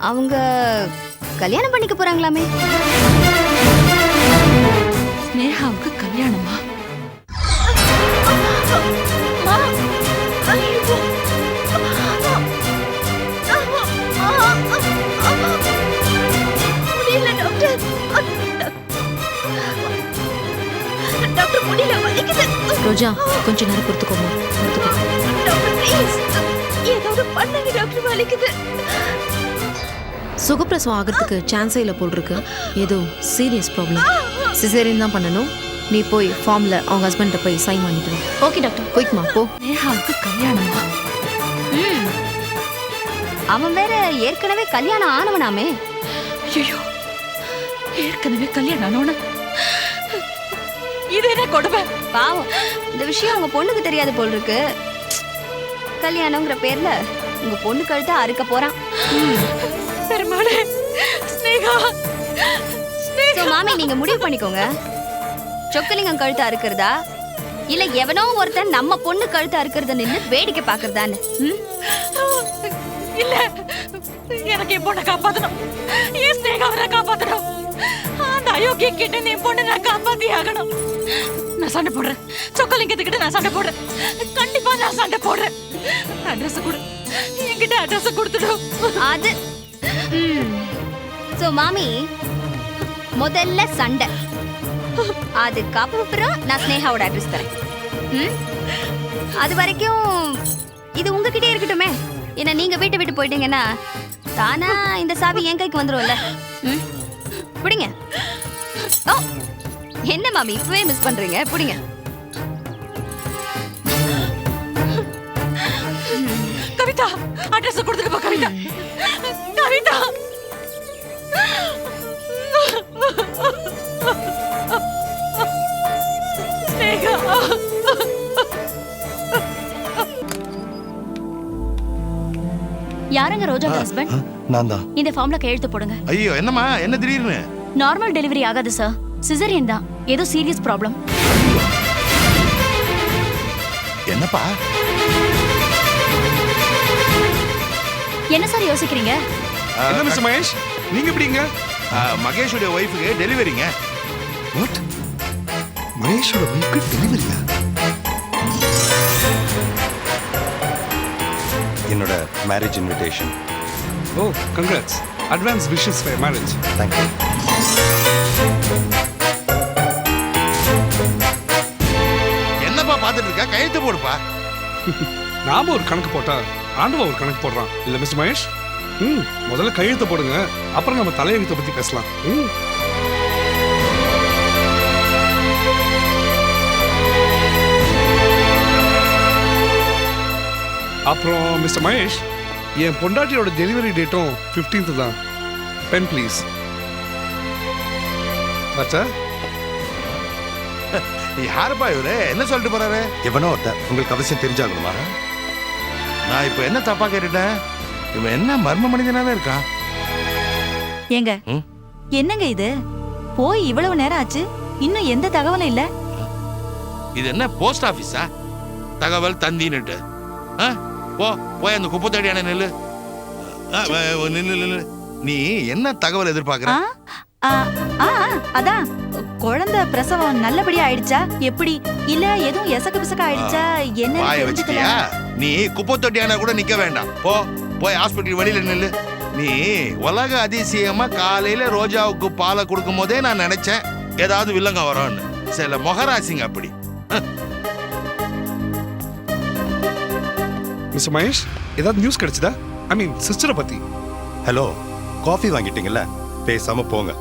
Speaker 4: அவங்க கல்யாணம் பண்ணிக்க போறாங்களாமே.
Speaker 7: ஸ்னேகாவுக்கு கல்யாணமா?
Speaker 11: ரோஜா, கொஞ்ச நேரம் பொறுத்துக்கோமா. சுகப்பிரசவம் ஆகிறதுக்கு சான்ஸே இல்லை போல் இருக்கு. ஏதோ சீரியஸ் ப்ராப்ளம். சிசேரியன் தான் பண்ணணும். நீ போய் ஃபார்ம்ல அவங்க ஹஸ்பண்ட போய் சைன் பண்ணிக்கணும். ஓகே டாக்டர், குயிக்மா போ.
Speaker 7: ஸ்னேகாவுக்கு கல்யாணமா?
Speaker 4: அவன் வேற ஏற்கனவே கல்யாணம் ஆனவனாமே.
Speaker 7: ஐயோ, ஏற்கனவே கல்யாணம் ஆனவன? இது என்ன கொடுமை?
Speaker 4: பாவம், இந்த விஷயம் உங்க பொண்ணுக்கு தெரியாது போல் இருக்கு. கல்யாணம்ங்கிற பேர்ல உங்க பொண்ணு கழுத்த அறுக்க போறான்.
Speaker 7: பெருமாளே, ஸ்னேகா.
Speaker 4: மாமி, நீங்க முடிவு பண்ணிக்கோங்க. சொக்கலிங்கம் கழுத்த அறுக்கிறதா இல்ல எவனோ ஒருத்தன் நம்ம பொண்ணு கழுத்த அறுக்கிறத நின்னு வேடிக்கை பாக்குறதான்னு.
Speaker 7: இல்ல, எனக்கு என் பொண்ணை காப்பாத்தணும். என் ஸ்னேகாவை காப்பாத்தணும். அந்த அயோக்கிய கிட்ட என் பொண்ணை நான் காப்பாத்தி ஆகணும். நான் சண்டை போடுறேன். சொக்கலிங்கத்துக்கிட்ட நான் சண்டை போடுறேன். கண்டிப்பா நான் சண்டை போடுறேன். அட்ரஸ் கொடு. என்கிட்ட அட்ரஸ் கொடுத்துடும்.
Speaker 4: அது சோ மாமி, முதல்ல சண்டை. அதுக்கப்புறம் நான் ஸ்னேகாவோட அட்ரஸ் தரேன். அது வரைக்கும் இது உங்ககிட்டே இருக்கட்டுமே. ஏன்னா நீங்க வீட்டை விட்டு போயிட்டீங்கன்னா தானா இந்த சாவி என் கைக்கு வந்துரும்ல. புடிங்க. ஓ, என்ன மாமி இப்பவே மிஸ் பண்றீங்க? புடிங்க.
Speaker 7: கவிதா, அட்ரஸ் கொடுத்துட்டு போ. கவிதா, கவிதா. ஸ்னேகா.
Speaker 11: யாருங்க ரோஜாவோட ஹஸ்பண்ட்?
Speaker 3: நான் தான்.
Speaker 11: இந்த ஃபார்ம்ல கையெழுத்து போடுங்க.
Speaker 1: ஐயோ, என்னம்மா, என்ன திடீர்னு?
Speaker 11: நார்மல் டெலிவரி ஆகாது சார், சிசேரியன் தான். ஏதோ சீரியஸ் ப்ராப்ளம்.
Speaker 1: என்னப்பா?
Speaker 11: என்ன சார் யோசிக்கிறீங்க?
Speaker 6: என்ன மிஸ்டர் மகேஷ், நீங்க எப்படிங்க?
Speaker 1: மகேஷுடைய ஒய்ஃபுக்கு டெலிவரிங்க.
Speaker 3: வாட்? மகேஷோட வைஃப்க்கு டெலிவரியா? என்னோட marriage invitation.
Speaker 6: Oh, congrats. Advance wishes for marriage.
Speaker 3: Thank you.
Speaker 1: என்னப்பா பார்த்துட்டு இருக்க? கையெழுத்து போடுப்பா.
Speaker 6: நாம ஒரு கணக்கு போட்டா ஆண்டவ ஒரு கணக்கு போடுறான் இல்ல மிஸ்டர் மகேஷ்? முதல்ல கையெழுத்து போடுங்க, அப்புறம் நம்ம தலையெழுத்தை பத்தி பேசலாம். அப்புறம் மிஸ்டர் மகேஷ், என் பொண்டாட்டியோட டெலிவரி டேட்டும் 15th தான். Pen please. ஆச்சா?
Speaker 1: யாருப்பா இவரு? என்ன சொல்லிட்டு போறாரு?
Speaker 3: எவனோ ஒருத்தன். உங்களுக்கு அவசியம் தெரிஞ்சாகணுமா?
Speaker 1: நான் இப்ப என்ன தப்பா கேட்டுட்டேன்? இவன் என்ன மர்ம மனிதனாவே இருக்கான்?
Speaker 2: ஏங்க, என்னங்க இது? போய் இவ்வளவு நேரம் ஆச்சு, இன்னும் எந்த தகவலும் இல்ல.
Speaker 1: இது என்ன போஸ்ட் ஆபீஸா? தகவல் தந்தின்னுட்டு. போய் அந்த குப்பை தடியான நெல்லு. நில்லு. நீ என்ன தகவல் எதிர்பார்க்கற?
Speaker 2: அதான் குழந்தை பிரசவம் நல்லபடியா ஆயிடுச்சா? எப்படி? இல்ல எதுவும் எசக்கு பிசக்க ஆயிடுச்சா? என்ன
Speaker 1: வாய வச்சிட்டியா? நீ குப்பை தொட்டியான கூட நிக்க வேண்டாம். போய் ஹாஸ்பிட்டல் வெளியில நில்லு. நீ உலக அதிசயமா காலையில ரோஜாவுக்கு பாலை கொடுக்கும் போதே நான் நினைச்சேன் ஏதாவது வில்லங்க வரும்னு. சில மொகராசிங்க அப்படி.
Speaker 6: மிஸ்டர் மகேஷ் ஏதாவது நியூஸ் கிடைச்சதா? ஐ மீன் சிஸ்டரை பத்தி.
Speaker 3: ஹலோ, காஃபி வாங்கிட்டீங்கல்ல, பேசாம போங்க.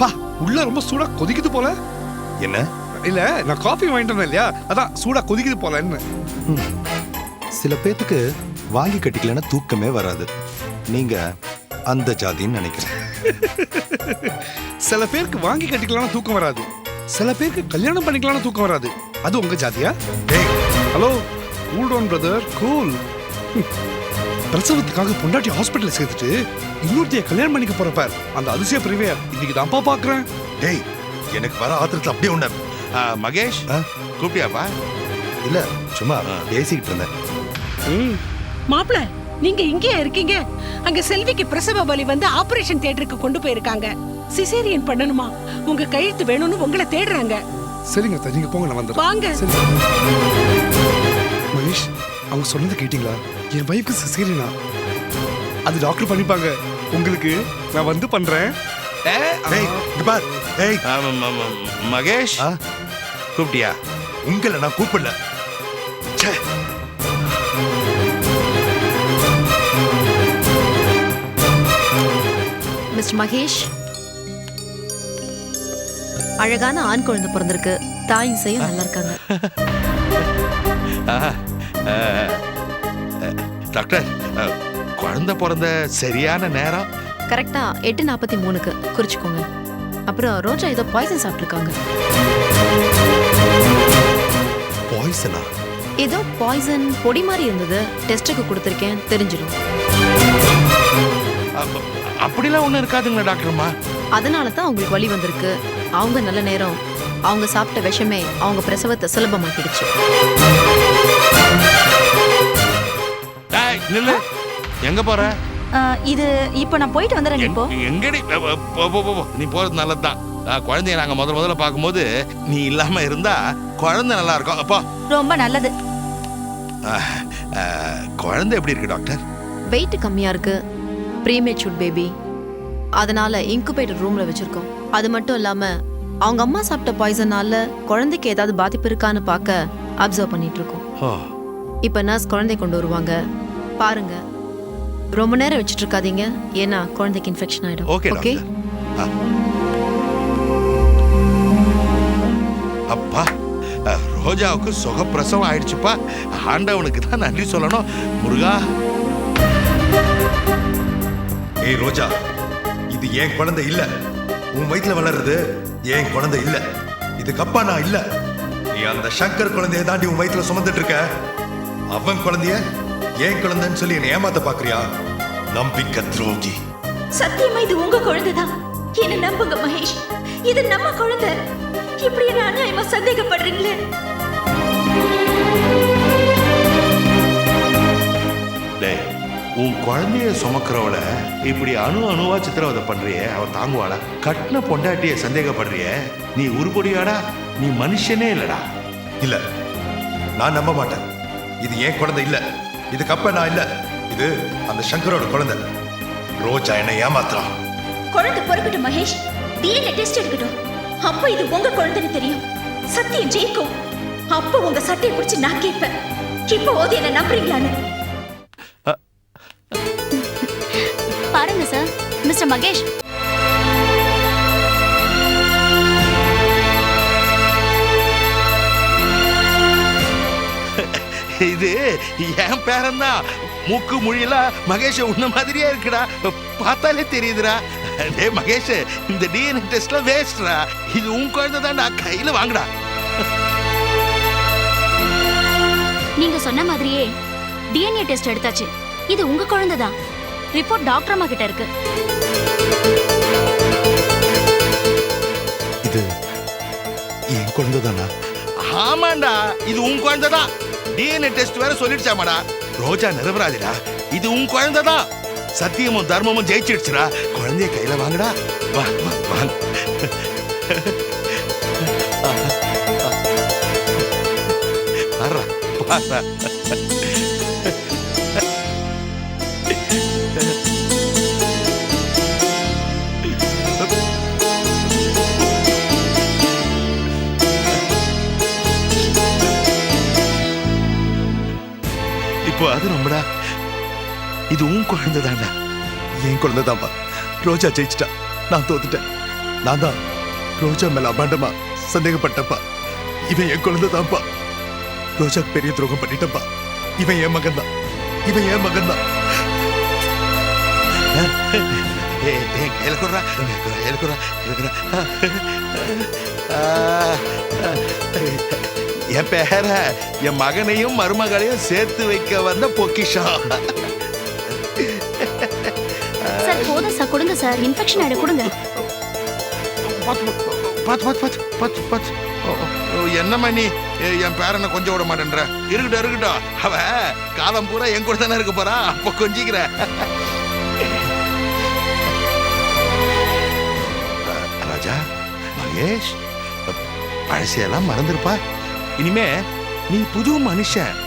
Speaker 6: பா உள்ள ரொம்ப சூடா கொதிக்குது போல.
Speaker 3: என்ன?
Speaker 6: இல்ல நான் காஃபி வாங்கிட்டு வந்தேன் இல்லையா, அதான் சூடா கொதிக்குது போலன்னு.
Speaker 3: சில பேத்துக்கு வாங்கி கட்டிக்கலன்னா தூக்கமே வராது. நீங்க அந்த ஜாதின்னு நினைக்கிறேன்.
Speaker 6: சில பேருக்கு வாங்கி கட்டிக்கலாம் தூக்கம் வராது, சில பேருக்கு கல்யாணம் பண்ணிக்கலாம் தூக்கம் வராது. அது உங்க ஜாதியா? Hello, cool down brother, cool. பிரசவத்துக்காக பொண்டாட்டி ஹாஸ்பிட்டல் சேர்த்துட்டு இன்னொருத்தைய கல்யாணம் பண்ணிக்க போறப்ப அந்த அதிசய பிரிவே இன்னைக்கு தான்ப்பா பாக்குறேன்.
Speaker 3: டேய், எனக்கு வர ஆத்திரத்துல அப்படியே உன்ன.
Speaker 1: மகேஷ் கூப்பிட்டியாப்பா?
Speaker 3: இல்ல, சும்மா பேசிக்கிட்டு இருந்தேன்.
Speaker 5: மாப்பிள, நீங்க இங்கேயே இருக்கீங்க? அங்க செல்விக்கு பிரசவ வலி வந்து ஆபரேஷன் தியேட்டருக்கு கொண்டு போயிருக்காங்க. சிசேரியன் பண்ணணுமா? உங்க கையெழுத்து வேணும்னு உங்களை தேடுறாங்க.
Speaker 6: சரிங்க அத்தை, நீங்க போங்க, நான் வந்துடுறேன்.
Speaker 5: வாங்க.
Speaker 6: சரி மகேஷ், அவங்க சொன்னது கேட்டீங்களா? என் வைஃப்க்கு சிசேரியனா? அது டாக்டர் பண்ணிப்பாங்க. உங்களுக்கு நான் வந்து பண்றேன்.
Speaker 3: டேய், இங்க பார். டேய்,
Speaker 1: மகேஷ் கூப்பிட்டியா?
Speaker 3: உங்களை நான் கூப்பிடல. ச்சே.
Speaker 11: மிஸ்டர் மகேஷ், அழகான ஆண் குழந்தை பிறந்திருக்கு. தாயும் செய்யும் நல்லா இருக்காங்க.
Speaker 1: டாக்டர், குழந்தை பிறந்த சரியான நேரம்
Speaker 11: கரெக்டா 8:43க்கு குறிச்சுக்கோங்க. அப்புறம் ரோஜா ஏதோ பாய்சன் சாப்பிட்டுருக்காங்க.
Speaker 3: பாய்சனா?
Speaker 11: ஏதோ பாய்சன் பொடி மாதிரி இருந்தது. டெஸ்ட்டுக்கு கொடுத்துருக்கேன், தெரிஞ்சிடும்.
Speaker 1: அப்படிலாம் ஒண்ணும் இருக்காதுங்களா டாக்டர்மா?
Speaker 11: அதனால தான் அவங்களுக்கு வலி வந்திருக்கு. அவங்க நல்ல நேரம், அவங்க சாப்பிட்ட விஷமே அவங்க பிரசவத்தை சுலபமாக்கிடுச்சு.
Speaker 1: நில்லு, எங்க போற?
Speaker 2: இது இப்போ நான் போயிட்டு வந்துடுறேன். இப்போ
Speaker 1: எங்கடி? நீ போறது நல்லதுதான். குழந்தைய நாங்க முதல்ல பார்க்கும்போது நீ இல்லாம இருந்தா குழந்தை நல்லா இருக்கும். அப்போ
Speaker 2: ரொம்ப நல்லது.
Speaker 1: குழந்தை எப்படி இருக்கு டாக்டர்?
Speaker 11: வெயிட் கம்மியா இருக்கு, ப்ரீமேச்சூர் பேபி. அதனால இன்குபேட்டர் ரூம்ல வச்சிருக்கோம். அது மட்டும் இல்லாம அவங்க அம்மா சாப்பிட்ட பாய்சனால குழந்தைக்கு ஏதாவது பாதிப்பு இருக்கான்னு பார்க்க அப்சர்வ் பண்ணிட்டு இருக்கோம். இப்ப நர்ஸ் குழந்தை கொண்டு வருவாங்க, பாருங்க. ரொம்ப நேரம் வச்சிட்டு இருக்காதீங்க, ஏன்னா குழந்தைக்கு இன்ஃபெக்ஷன் ஆயிடும்.
Speaker 1: ஓகே. அப்பா, ரோஜாவுக்கு சுகப்பிரசவம் ஆயிடுச்சுப்பா. ஆண்டவனுக்கு தான் நன்றி சொல்லணும். முருகா.
Speaker 3: ஏய் ரோஜா, இது என் குழந்தை இல்ல. உன் வயிற்றுல வளர்றது என் குழந்தை இல்ல. இதுக்கு அப்பா நான் இல்ல. நீ அந்த சங்கர் குழந்தைய தாண்டி உன் வயிற்றுல சுமந்துட்டு இருக்க. அவன் குழந்தைய ஏன் குழந்தைன்னு சொல்லி என்னை ஏமாத்த பாக்குறியா? நம்பிக்கை துரோகி.
Speaker 4: சத்தியமா இது உங்க குழந்தைதான். என்ன நம்புங்க மகேஷ், இது நம்ம குழந்தை. இப்படி என்ன அநியாயமா சந்தேகப்படுறீங்களே?
Speaker 1: டேய், உன் குழந்தைய சுமக்கிறவள இப்படி அணுவா சித்திரவதை பண்றியே, அவ தாங்குவாளா? கட்டின பொண்டாட்டிய சந்தேகப்படுறிய, நீ உருப்படியாடா? நீ மனுஷனே இல்லடா.
Speaker 3: இல்ல, நான் நம்ப மாட்டேன். இது என் குழந்தை இல்ல. இதுக்கு அப்ப நான் இல்ல. இது அந்த சங்கரோட குழந்தை. ரோஜா என்ன ஏமாத்துறான்.
Speaker 4: குழந்தை பொறுக்கட்டும் மகேஷ், டிஎன்ஏ டெஸ்ட் எடுக்கட்டும். அப்ப இது உங்க குழந்தைன்னு தெரியும். சத்தியம் ஜெயிக்கும். அப்ப உங்க சட்டையை பிடிச்சு நான் கேட்பேன், இப்ப ஓதி என்ன நம்புறீங்களான்னு.
Speaker 2: பாருங்க சார், மிஸ்டர் மகேஷ்.
Speaker 1: இது என் பேரன் தான். மூக்கு மொழியெல்லாம் மகேஷ் உன்ன மாதிரியே இருக்குடா, பார்த்தாலே தெரியுதுடா. டே மகேஷ், இந்த டிஎன்ஏ டெஸ்ட்ல வேஸ்ட்ரா. இது உன் குழந்தை தான்டா, கையில வாங்குடா.
Speaker 2: நீங்க சொன்ன மாதிரியே டிஎன்ஏ டெஸ்ட் எடுத்தாச்சு. இது உங்க குழந்தை தான். ரிப்போர்ட் டாக்டர் அம்மா கிட்ட இருக்கு.
Speaker 3: இது என் குழந்தை தானா?
Speaker 1: ஆமாண்டா, இது உன் குழந்தை தான். டிஎன்ஏ டெஸ்ட் வேற சொல்லிடுச்சாமாடா. ரோஜா நிரபராதிடா, இது உன் குழந்தை தான். சத்தியமும் தர்மமும் ஜெயிச்சிடுச்சுடா. குழந்தைய கையில வாங்கடா. வா வாங்க. பாரு. இப்போ அது ரொம்ப இது உன் குழந்தை தாண்டா.
Speaker 3: என் குழந்தை தான்ப்பா. ரோஜா ஜெயிச்சிட்டா, நான் தோத்துட்டேன். நான் தான் ரோஜா மேல அபாண்டமா சந்தேகப்பட்டப்பா. இவன் என் குழந்தை தான்ப்பா. ரோஜாக்கு பெரிய துரோகம் பண்ணிட்டப்பா. இவன் என் மகன் தான். இவன் என் மகன் தான்.
Speaker 1: கையில கொடுறா, கையில கொடுறா, கையில கொடுறா. என் பேர என் மகனையும் மருமகளையும் சேர்த்து வைக்க வந்த பொக்கிஷம்.
Speaker 4: சார் போதும் சார், கொடுங்க சார், இன்ஃபெக்ஷன் ஆயிடும், கொடுங்க.
Speaker 1: என்னம்மா நீ என் பேரனை கொஞ்சம் விட மாட்டேன்ற? இருக்கட்டும் இருக்கட்டும், அவ காலம் பூரா என் கூட தானே இருக்க போறான், அப்ப கொஞ்சிக்கிற. ராஜா, மகேஷ், பழசையெல்லாம் மறந்துருப்பா. இனிமே நீ புது மனுஷன்.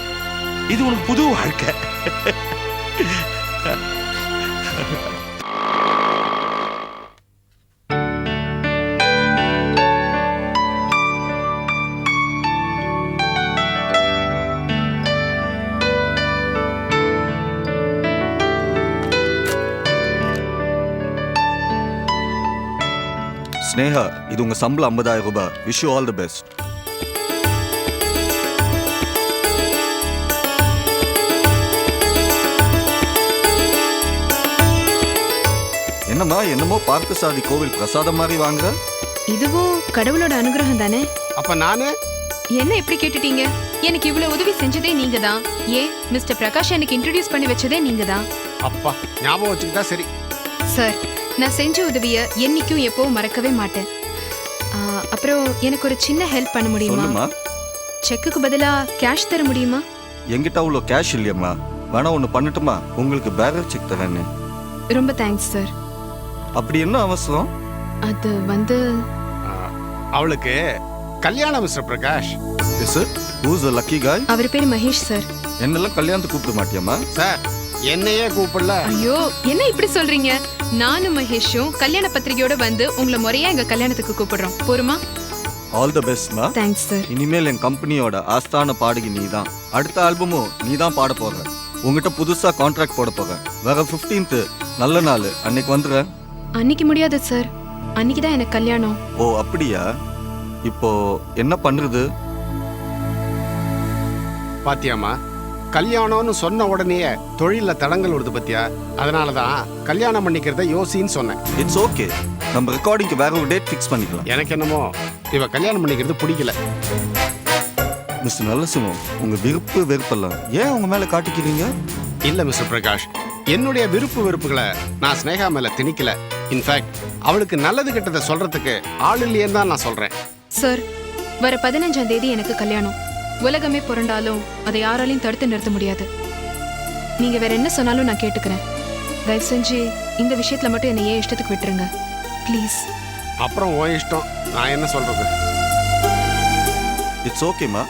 Speaker 1: இது உனக்கு புது வாழ்க்கை.
Speaker 12: ஸ்னேகா, இது உங்க சம்பளம் 50,000 ரூபாய். Wish you all the best. என்னம்மா, என்னமோ பார்த்தசாதி கோவில் பிரசாதம் மாதிரி வாங்குற?
Speaker 9: இதுவும் கடவுளோட அனுகிரகம் தானே.
Speaker 13: அப்ப நானு
Speaker 9: என்ன இப்படி கேட்டுட்டீங்க? எனக்கு இவ்வளவு உதவி செஞ்சதே நீங்க தான். ஏன் மிஸ்டர் பிரகாஷ் எனக்கு இன்ட்ரோடியூஸ் பண்ணி வச்சதே நீங்க தான்.
Speaker 13: அப்பா ஞாபகம் வச்சுக்கிட்டா சரி.
Speaker 9: சார், நான் செஞ்ச உதவிய என்னைக்கும் எப்பவும் மறக்கவே மாட்டேன். அப்புறம் எனக்கு ஒரு சின்ன ஹெல்ப் பண்ண முடியுமா?
Speaker 12: சொல்லுமா.
Speaker 9: செக்குக்கு பதிலா கேஷ் தர முடியுமா?
Speaker 12: என்கிட்ட அவ்வளோ கேஷ் இல்லையம்மா. வேணா ஒன்று பண்ணட்டுமா? உங்களுக்கு பேரல் செக் தரேன்னு.
Speaker 9: ரொம்ப தேங்க்ஸ் சார்.
Speaker 12: அப்படி என்ன அவசரம்?
Speaker 9: அது வந்து
Speaker 13: அவளுக்கு கல்யாணம் mister Prakash.
Speaker 12: Is it? Who is the lucky காய்?
Speaker 9: அவர் பேர் மகேஷ் சார்.
Speaker 12: என்னெல்லாம் கல்யாணத்துக்கு கூப்பிட மாட்டியாமா?
Speaker 13: சார், என்னையே கூப்பிடல.
Speaker 9: ஐயோ, என்ன இப்படி சொல்றீங்க? நானும் மகேஷும் கல்யாண பத்திரிகையோட வந்து உங்களை முறையா எங்க கல்யாணத்துக்கு கூப்பிடுறோம். போருமா?
Speaker 12: ஆல் தி பெஸ்ட்மா.
Speaker 9: Thanks sir.
Speaker 12: இனிமேல் என் கம்பெனியோட ஆஸ்தான பாடகி நீ தான். அடுத்த ஆல்பமும் நீ தான் பாட போற. உங்ககிட்ட புதுசா கான்ட்ராக்ட் போட போறேன். வர 15th நல்ல நாள், அன்னைக்கு வந்துடுறேன்.
Speaker 9: அன்னைக்கு முடியாது சார், அன்னைக்கு தான் எனக்கு கல்யாணம்.
Speaker 12: ஓ அப்படியா? இப்போ என்ன பண்றது?
Speaker 13: பாத்தியாமா, கல்யாணம்னு சொன்ன உடனே தொழில தடங்கள் வருது பத்தியா. அதனாலதான் கல்யாணம் பண்ணிக்கிறத யோசின்னு சொன்னேன்.
Speaker 12: இட்ஸ் ஓகே, நம்ம ரெக்கார்டிங்க்கு வேற ஒரு டேட் ஃபிக்ஸ் பண்ணிக்கலாம்.
Speaker 13: எனக்கு என்னமோ இவ கல்யாணம் பண்ணிக்கிறது பிடிக்கல.
Speaker 12: மிஸ்டர் நல்லசிவம், உங்க விருப்பு வெறுப்பெல்லாம் ஏன் உங்க மேல காட்டிக்கிறீங்க?
Speaker 13: இல்ல மிஸ்டர் பிரகாஷ், என்னுடைய விருப்பு வெறுப்புகளை நான் ஸ்னேகா மேல திணிக்கல. இன்ஃபேக்ட் அவளுக்கு நல்லது கெட்டதை சொல்றதுக்கு ஆள் இல்லையேன்னு தான் நான் சொல்றேன்.
Speaker 9: சார், வர 15ஆம் தேதி எனக்கு கல்யாணம். உலகமே புரண்டாலும் அதை யாராலையும் தடுத்து நிறுத்த முடியாது. நீங்க வேற என்ன சொன்னாலும் நான் கேட்டுக்கிறேன். தயவு செஞ்சு இந்த விஷயத்துல மட்டும் என்னை ஏன் இஷ்டத்துக்கு விட்டுருங்க ப்ளீஸ்.
Speaker 13: அப்புறம் ஓ இஷ்டம், நான் என்ன சொல்றது?
Speaker 12: இட்ஸ் ஓகேமா.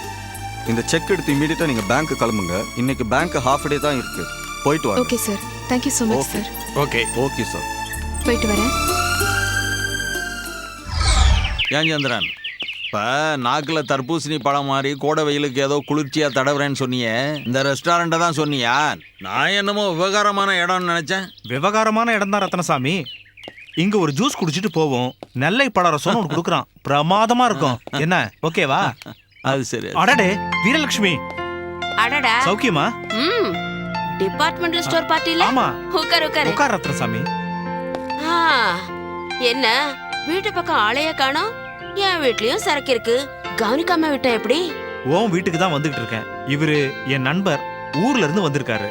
Speaker 12: இந்த செக் எடுத்து இமீடியட்டா நீங்க பேங்க் கிளம்புங்க. இன்னைக்கு பேங்க் ஹாஃப் டே தான் இருக்கு. போயிட்டு வாங்க.
Speaker 9: Okay sir, thank you so much sir.
Speaker 13: Okay
Speaker 12: okay sir,
Speaker 9: போயிட்டு வரேன்.
Speaker 14: ஏன் சந்திரன், இப்போ நாக்கில் தர்பூசணி பழம் மாதிரி கோடை வெயிலுக்கு ஏதோ குளிர்ச்சியாக தடவுறேன்னு சொன்னியே, இந்த ரெஸ்டாரண்ட்டை தான் சொன்னியா? நான் என்னமோ விவகாரமான இடம்னு நினச்சேன்.
Speaker 15: விவகாரமான இடம் தான் ரத்னசாமி. இங்க ஒரு ஜூஸ் குடிச்சிட்டு போவோம். நெல்லை பழ ரசம் ஒன்று கொடுக்குறான், பிரமாதமா இருக்கும். என்ன ஓகேவா?
Speaker 14: அது சரி.
Speaker 15: அடடே வீரலட்சுமி,
Speaker 4: அடடா
Speaker 15: சௌக்கியமா?
Speaker 4: டிபார்ட்மெண்டல் ஸ்டோர் பார்ட்டில.
Speaker 15: ஆமா,
Speaker 4: உட்கார் உட்கார்
Speaker 15: உட்கார் ரத்னசாமி.
Speaker 4: என்ன வீட்டு பக்கம் ஆளைய காணோம்? என் வீட்லயும் சரக்கு இருக்கு, கவனிக்காம விட்ட எப்படி?
Speaker 15: உன் வீட்டுக்கு தான் வந்துகிட்டு இருக்கேன். இவரு என் நண்பர், ஊர்ல இருந்து வந்திருக்காரு.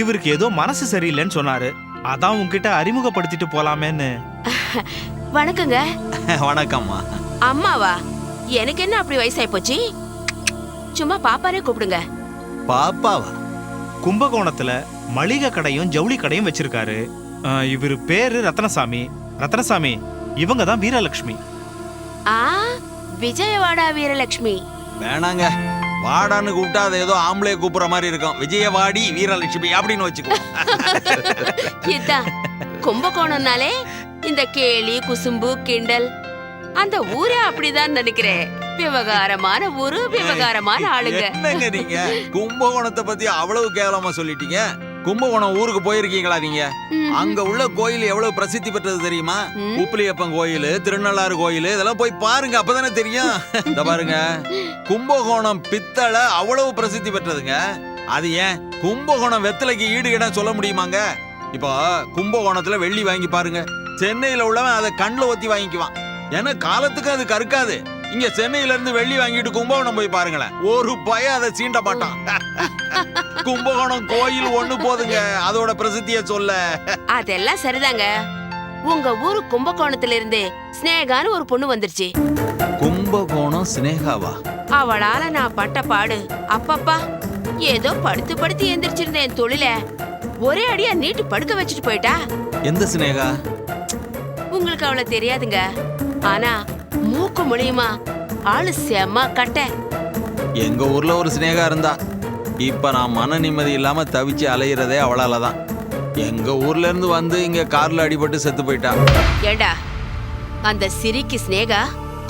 Speaker 15: இவருக்கு ஏதோ மனசு சரியில்லைன்னு சொன்னாரு. அதான் உன்கிட்ட அறிமுகப்படுத்திட்டு போலாமேன்னு.
Speaker 4: வணக்கங்க.
Speaker 14: வணக்கம்மா.
Speaker 4: அம்மாவா? எனக்கு என்ன அப்படி வயசாயி போச்சு? சும்மா பாப்பாரே கூப்பிடுங்க.
Speaker 14: பாப்பாவா?
Speaker 15: கும்பகோணத்துல மளிகை கடையும் ஜவுளி கடையும் வச்சிருக்காரு. இவரு பேரு ரத்னசாமி. ரத்னசாமி, இவங்க தான் வீரலட்சுமி.
Speaker 4: விஜயவாடா வீரலட்சுமி.
Speaker 14: வேணாங்க, வாடான்னு கூப்பிட்டா அது ஏதோ ஆம்பளை கூப்பிடுற மாதிரி இருக்கும். விஜயவாடி வீரலட்சுமி அப்படின்னு வச்சுக்கோ.
Speaker 4: இதான் கும்பகோணம்னாலே இந்த கேலி குசும்பு கிண்டல், அந்த ஊரே அப்படிதான் நினைக்கிறேன். விவகாரமான ஊரு, விவகாரமான ஆளுங்க.
Speaker 14: என்னங்க நீங்க கும்பகோணத்தை பத்தி அவ்வளவு கேவலமா சொல்லிட்டீங்க? கும்பகோணம் ஊருக்கு போயிருக்கீங்களா நீங்க? அங்க உள்ள கோயில் எவ்வளவு பிரசித்தி பெற்றது தெரியுமா? உப்பிலியப்பன் கோயில், திருநள்ளாறு கோயில், இதெல்லாம் போய் பாருங்க, அப்பதானே தெரியும். இந்த பாருங்க, கும்பகோணம் பித்தளை அவ்வளவு பிரசித்தி பெற்றதுங்க. அது ஏன் கும்பகோணம் வெத்தலைக்கு ஈடு இடம் சொல்ல முடியுமாங்க? இப்போ கும்பகோணத்துல வெள்ளி வாங்கி பாருங்க, சென்னையில உள்ளவன் அதை கண்ணுல ஒத்தி வாங்கிக்குவான். ஏன்னா காலத்துக்கு அது கற்காது. இங்க சென்னையில இருந்து வெள்ளி வாங்கிட்டு கும்பகோணம் போய் பாருங்களேன், ஒரு பையன் அதை சீண்ட மாட்டான். கும்பகோணம் கோயில் ஒண்ணு போதுங்க அதோட பிரசித்திய சொல்ல.
Speaker 16: அதெல்லாம் சரிதாங்க. உங்க ஊரு கும்பகோணத்துல இருந்து ஸ்னேகான்னு ஒரு பொண்ணு வந்துருச்சு.
Speaker 14: கும்பகோணம் ஸ்னேகாவா?
Speaker 16: அவளால நான் பட்ட பாடு அப்பப்பா. ஏதோ படுத்து படுத்து எந்திரிச்சிருந்தேன் தொழில ஒரே அடியா நீட்டு படுக்க வச்சுட்டு போயிட்டா.
Speaker 14: எந்த ஸ்னேகா?
Speaker 16: உங்களுக்கு அவளை தெரியாதுங்க. ஆனா மூக்கு மூலியமா ஆளு செம்ம கட்ட.
Speaker 14: எங்க ஊர்ல ஒரு ஸ்னேகா இருந்தா. இப்ப நான் மன நிம்மதி இல்லாம தவிச்சு அலையிறதே அவளாலதான். எங்க ஊர்ல இருந்து வந்து இங்க கார்ல அடிபட்டு செத்து போயிட்டா.
Speaker 16: ஏண்டா அந்த சிரிக்கு ஸ்னேகா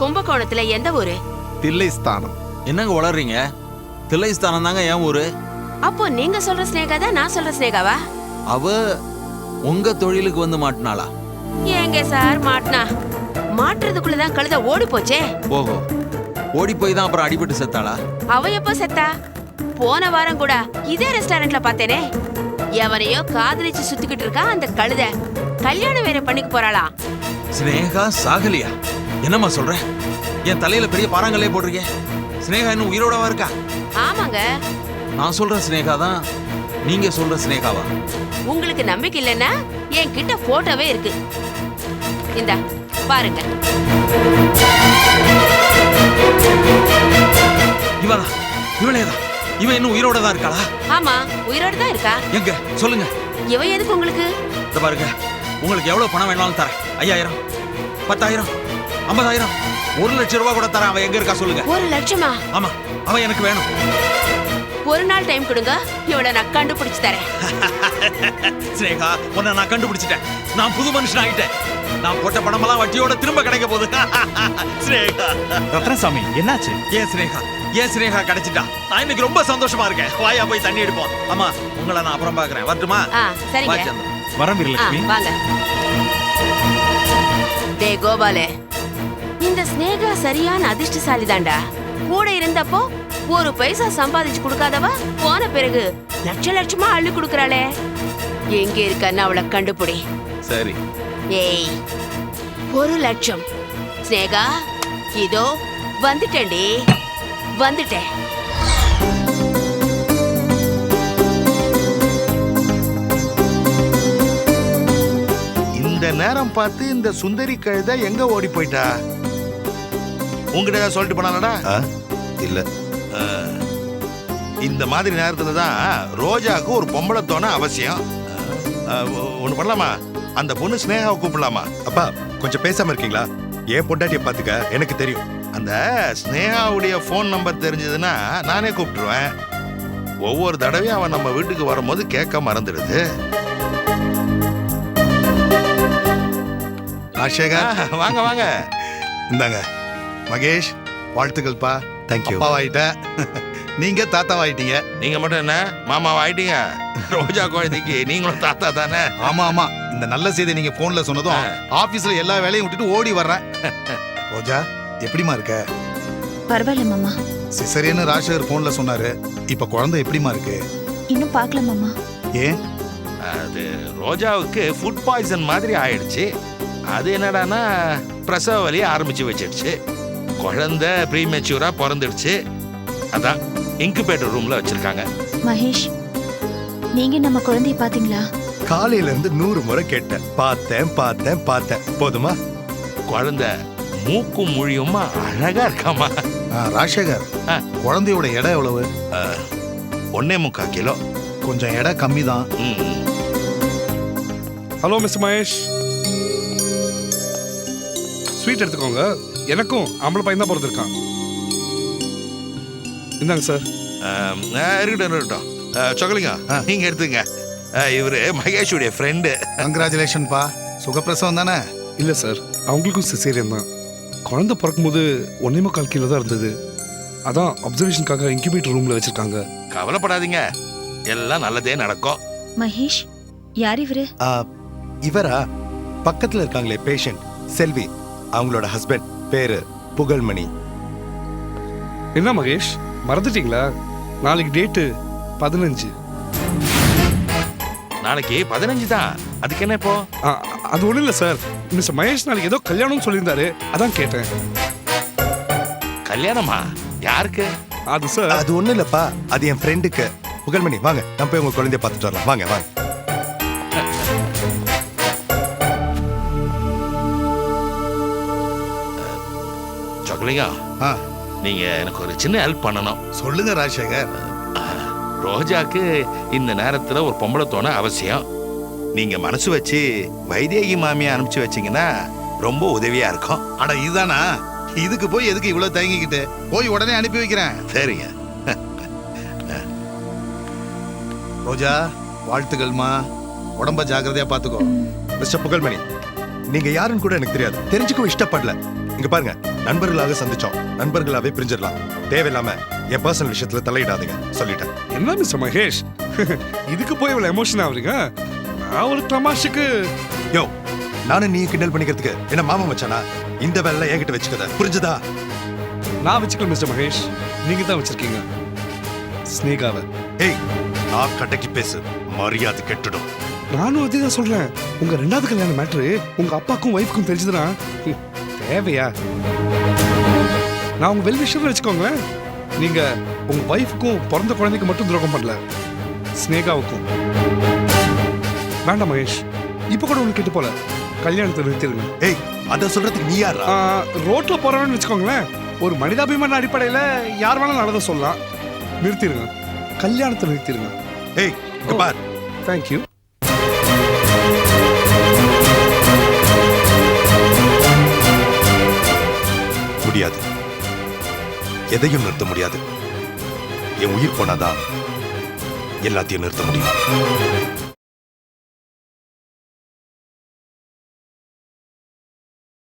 Speaker 16: கும்பகோணத்துல எந்த ஊரு?
Speaker 14: தில்லைஸ்தானம். என்னங்க வளர்றீங்க? தில்லைஸ்தானம் தாங்க என் ஊரு.
Speaker 16: அப்போ நீங்க சொல்ற ஸ்னேகா தான் நான் சொல்ற ஸ்னேகாவா?
Speaker 14: அவ உங்க தொழிலுக்கு வந்து மாட்டினாளா?
Speaker 16: ஏங்க சார் மாட்டினா? மாட்டுறதுக்குள்ளதான் கழுத ஓடி போச்சே.
Speaker 14: ஓஹோ, ஓடி போய் தான் அப்புறம் அடிபட்டு செத்தாளா?
Speaker 16: அவ எப்போ செத்தா? போன வாரம் கூட இதே ரெஸ்டாரண்ட்ல பார்த்தேனே. எவனையோ காதலிச்சு சுத்திக்கிட்டு இருக்கா அந்த கழுத. கல்யாணம் வேற பண்ணிக்க போறாளா?
Speaker 14: ஸ்னேகா சாகலியா? என்னம்மா சொல்ற? என் தலையில பெரிய பாறாங்கல்லே போட்டிருக்கேன். ஸ்னேகா இன்னும் உயிரோடவா இருக்கா?
Speaker 16: ஆமாங்க.
Speaker 14: நான் சொல்ற ஸ்னேகா தான் நீங்க சொல்ற ஸ்னேகாவா?
Speaker 16: உங்களுக்கு நம்பிக்கை இல்லைன்னா என் கிட்ட போட்டோவே இருக்கு, இந்தா பாருங்க.
Speaker 14: இவளா? இவளேதான்? இவன் இன்னும் உயிரோட தான் இருக்காளா?
Speaker 16: ஆமா, உயிரோட தான் இருக்கா.
Speaker 14: எங்க சொல்லுங்க.
Speaker 16: இவ எதுக்கு உங்களுக்கு?
Speaker 14: இந்த பாருங்க, உங்களுக்கு எவ்வளவு பணம் வேணாலும் தரேன். 5000, 10000, 50000, 1 லட்சம் ரூபாய் கூட தரேன். அவன் எங்க இருக்கா சொல்லுங்க.
Speaker 16: 1 லட்சமா?
Speaker 14: ஆமா, அவன் எனக்கு வேணும்.
Speaker 16: ஒரு நாள் டைம் கொடுங்க, இவளை நான் கண்டுபிடிச்சு தரேன்.
Speaker 14: ஸ்னேகா, உன்னை நான் கண்டுபிடிச்சிட்டேன். நான் புது மனுஷன் ஆகிட்டேன். நான் போட்ட பணமெல்லாம் வட்டியோட திரும்ப கிடைக்க போகுது. ஸ்னேகா.
Speaker 15: ரத்னசாமி, என்னாச்சு?
Speaker 14: ஏன் ஸ்னேகா, ஏன் ஸ்னேகா கிடைச்சிட்டா? நான் இன்னைக்கு ரொம்ப சந்தோஷமா இருக்கேன். வாயா போய் தண்ணி எடுப்போம். ஆமா, உங்களை நான் அப்புறம் பாக்குறேன். வரட்டுமா?
Speaker 16: சரிங்க.
Speaker 15: வரம் வீரலட்சுமி.
Speaker 16: வாங்க. டே கோபாலே, இந்த ஸ்னேகா சரியான அதிர்ஷ்டசாலி தான்டா. கூட இருந்தப்போ ஒரு பைசா சம்பாதிச்சு கொடுக்காதவ போன பிறகு லட்ச லட்சமா அள்ளி கொடுக்கறாளே. எங்க இருக்கன்னு அவளை கண்டுபிடி.
Speaker 14: சரி.
Speaker 16: ஏய், 1 லட்சம். ஸ்னேகா, இதோ வந்துட்டேன்டி, வந்துட்டேன்.
Speaker 1: இந்த நேரம் பார்த்து இந்த சுந்தரி கழுத எங்க ஓடி போயிட்டா? உங்ககிட்ட ஏதாவது சொல்லிட்டு போனாலடா?
Speaker 3: இல்ல.
Speaker 1: இந்த மாதிரி நேரத்துல தான் ரோஜாக்கு ஒரு பொம்பளை தோண அவசியம். ஒண்ணு பண்ணலாமா? அந்த பொண்ணு ஸ்னேகாவை கூப்பிடலாமா?
Speaker 3: அப்பா, கொஞ்சம் பேசாம இருக்கீங்களா? ஏன் பொண்டாட்டிய பாத்துக்க, எனக்கு தெரியும்.
Speaker 1: அந்த ஸ்னேகாவுடைய ஃபோன் நம்பர் தெரிஞ்சதுன்னா நானே கூப்பிட்டுருவேன். ஒவ்வொரு தடவையும் அவன் நம்ம வீட்டுக்கு வரும்போது கேட்க மறந்துடுது.
Speaker 3: ராஜசேகர்,
Speaker 1: வாங்க வாங்க.
Speaker 3: இந்தாங்க. மகேஷ், வாழ்த்துக்கள்ப்பா.
Speaker 1: தேங்க்யூ.
Speaker 3: அப்பாவாயிட்ட, நீங்க தாத்தாவாயிட்டீங்க.
Speaker 1: நீங்க மட்டும் என்ன மாமாவாயிட்டீங்க? ரோஜா குழந்தைக்கு நீங்களும் தாத்தா தானே?
Speaker 17: ஆமா ஆமா, இந்த நல்ல செய்தி நீங்க போன்ல சொன்னதும் ஆபீஸ்ல எல்லா வேலையும் விட்டுட்டு ஓடி வர்றேன்.
Speaker 3: ரோஜா, எப்படிமா இருக்க?
Speaker 2: பரவாயில்ல மாமா.
Speaker 17: சிசரியன்னு ராஜசேகர் போன்ல சொன்னாரு. இப்ப குழந்தை எப்படிமா இருக்கு?
Speaker 2: இன்னும் பார்க்கல மாமா.
Speaker 17: ஏன்?
Speaker 1: அது ரோஜாவுக்கு ஃபுட் பாய்சன் மாதிரி ஆயிடுச்சு. அது என்னடானா பிரசவ வலி ஆரம்பிச்சு வச்சிடுச்சு. குழந்தை ப்ரீமெச்சூரா பிறந்துடுச்சு. அதான் இன்குபேட்டர் ரூம்ல வச்சிருக்காங்க.
Speaker 2: மகேஷ், நீங்க நம்ம குழந்தைய பாத்தீங்களா?
Speaker 3: காலையில இருந்து 100 முறை கேட்டேன். பார்த்தேன் பார்த்தேன் பார்த்தேன். போதுமா?
Speaker 1: குழந்தை மூக்கும் மொழியுமா அழகா இருக்காமா.
Speaker 17: ராஜசேகர், குழந்தையோட எடை எவ்வளவு?
Speaker 1: 1.25 கிலோ.
Speaker 17: கொஞ்சம் எடை கம்மி தான்.
Speaker 6: ஹலோ மிஸ்டர் மகேஷ், ஸ்வீட் எடுத்துக்கோங்க. எனக்கும் ஆம்பளை பையன் தான் பிறந்திருக்கான். இந்தாங்க சார்.
Speaker 1: இருக்கட்டும். சொக்கலிங்க, நீங்க எடுத்துங்க. இவரு மகேஷுடைய ஃப்ரெண்டு.
Speaker 17: கங்க்ராச்சுலேஷன்ப்பா. சுகப்பிரசவம் தானே?
Speaker 6: இல்லை சார், அவங்களுக்கும் சிசேரியன் தான். குழந்தை பிறக்கும்போது 1.25 கிலோ தான் இருந்தது. அதான் அப்சர்வேஷனுக்காக இன்குபேட்டர் ரூம்ல வச்சிருக்காங்க.
Speaker 1: கவலைப்படாதீங்க, எல்லாம் நல்லதே நடக்கும்.
Speaker 4: மகேஷ் யார் இவரு?
Speaker 3: இவரா பக்கத்துல இருக்காங்களே பேஷண்ட் செல்வி, அவங்களோட ஹஸ்பண்ட், பேரு புகழ்மணி.
Speaker 6: என்ன மகேஷ் மறந்துட்டீங்களா? நாளைக்கு டேட்டு 15.
Speaker 1: நாளைக்கு 15 தான். அதுக்கு என்ன இப்போ?
Speaker 6: அது ஒண்ணும் இல்ல சார், மிஸ்டர் மகேஷ் நாளைக்கு ஏதோ கல்யாணம்னு சொல்லியிருந்தாரு, அதான் கேட்டேன்.
Speaker 1: கல்யாணமா? யாருக்கு?
Speaker 6: அது சார்
Speaker 3: அது ஒண்ணும் இல்லப்பா, அது என் ஃப்ரெண்டுக்கு. புகழ்மணி வாங்க, நம்ம போய் உங்க குழந்தைய பார்த்துட்டு வரலாம். வாங்க வாங்க.
Speaker 1: சொக்கலிங்கம், நீங்க எனக்கு ஒரு சின்ன ஹெல்ப் பண்ணணும்.
Speaker 17: சொல்லுங்க ராஜசேகர்.
Speaker 1: ரோஜாக்கு இந்த நேரத்துல ஒரு பொம்பளை தோண அவசியம். நீங்க மனசு வச்சு வைதேகி மாமியை அனுப்பிச்சு வச்சீங்கன்னா ரொம்ப உதவியா இருக்கும்.
Speaker 17: அட இதுதானா? இதுக்கு போய் எதுக்கு இவ்வளவு தயங்கிக்கிட்டு? போய் உடனே அனுப்பி வைக்கிறேன்.
Speaker 1: சரிங்க.
Speaker 17: ரோஜா வாழ்த்துக்கள்மா, உடம்ப ஜாக்கிரதையா பாத்துக்கோ.
Speaker 3: மிஸ்டர் புகழ்மணி, நீங்க யாருன்னு கூட எனக்கு தெரியாது, தெரிஞ்சுக்கவும் இஷ்டப்படல. இங்க பாருங்க, நண்பர்களாக சந்திச்சோம், நண்பர்களாவே பிரிஞ்சிடலாம். தேவையில்லாம என் பர்சனல் விஷயத்துல தலையிடாதீங்க, சொல்லிட்டேன்.
Speaker 6: என்ன மிஸ்டர் மகேஷ் இதுக்கு போய் இவ்வளவு எமோஷன் ஆகுறீங்க? நான் ஒரு தமாஷுக்கு.
Speaker 3: யோ, நானும் நீ கிண்டல் பண்ணிக்கிறதுக்கு என்ன மாமா மச்சானா? இந்த வேலை என்கிட்ட வச்சுக்கத, புரிஞ்சுதா?
Speaker 6: நான் வச்சுக்கல மிஸ்டர் மகேஷ், நீங்க தான் வச்சிருக்கீங்க ஸ்னேகாவை.
Speaker 3: ஏய், நான் கடைக்கு பேசு, மரியாதை கெட்டுடும்.
Speaker 6: நானும் அதே தான் சொல்றேன். உங்க 2வது கல்யாண மேட்ரு உங்க அப்பாக்கும் ஒய்ஃப்க்கும் தெரிஞ்சதுன்னா தேவையா? நான் உங்க வெல் விஷயம் வச்சுக்கோங்க. நீங்க உங்க ஒய்ஃபுக்கும் பிறந்த குழந்தைக்கு மட்டும் துரோகம் பண்ணல, ஸ்னேகாவுக்கும். வேண்டாம் மகேஷ், இப்ப கூட உங்களுக்கு கேட்டு போல, கல்யாணத்தை நிறுத்திடுங்க.
Speaker 3: ஏய், அத சொல்றதுக்கு நீ யாரா?
Speaker 6: ரோட்ல போறவன்னு வச்சுக்கோங்களேன், ஒரு மனிதாபிமான அடிப்படையில யார் வேணாலும் நடந்த சொல்லலாம். நிறுத்திடுங்க, கல்யாணத்தை நிறுத்திடுங்க.
Speaker 3: ஏய், இங்க பார்.
Speaker 6: தேங்க்யூ.
Speaker 3: முடியாது, எதையும் நிறுத்த முடியாது. என் உயிர் போனாதான் எல்லாத்தையும் நிறுத்த முடியும்.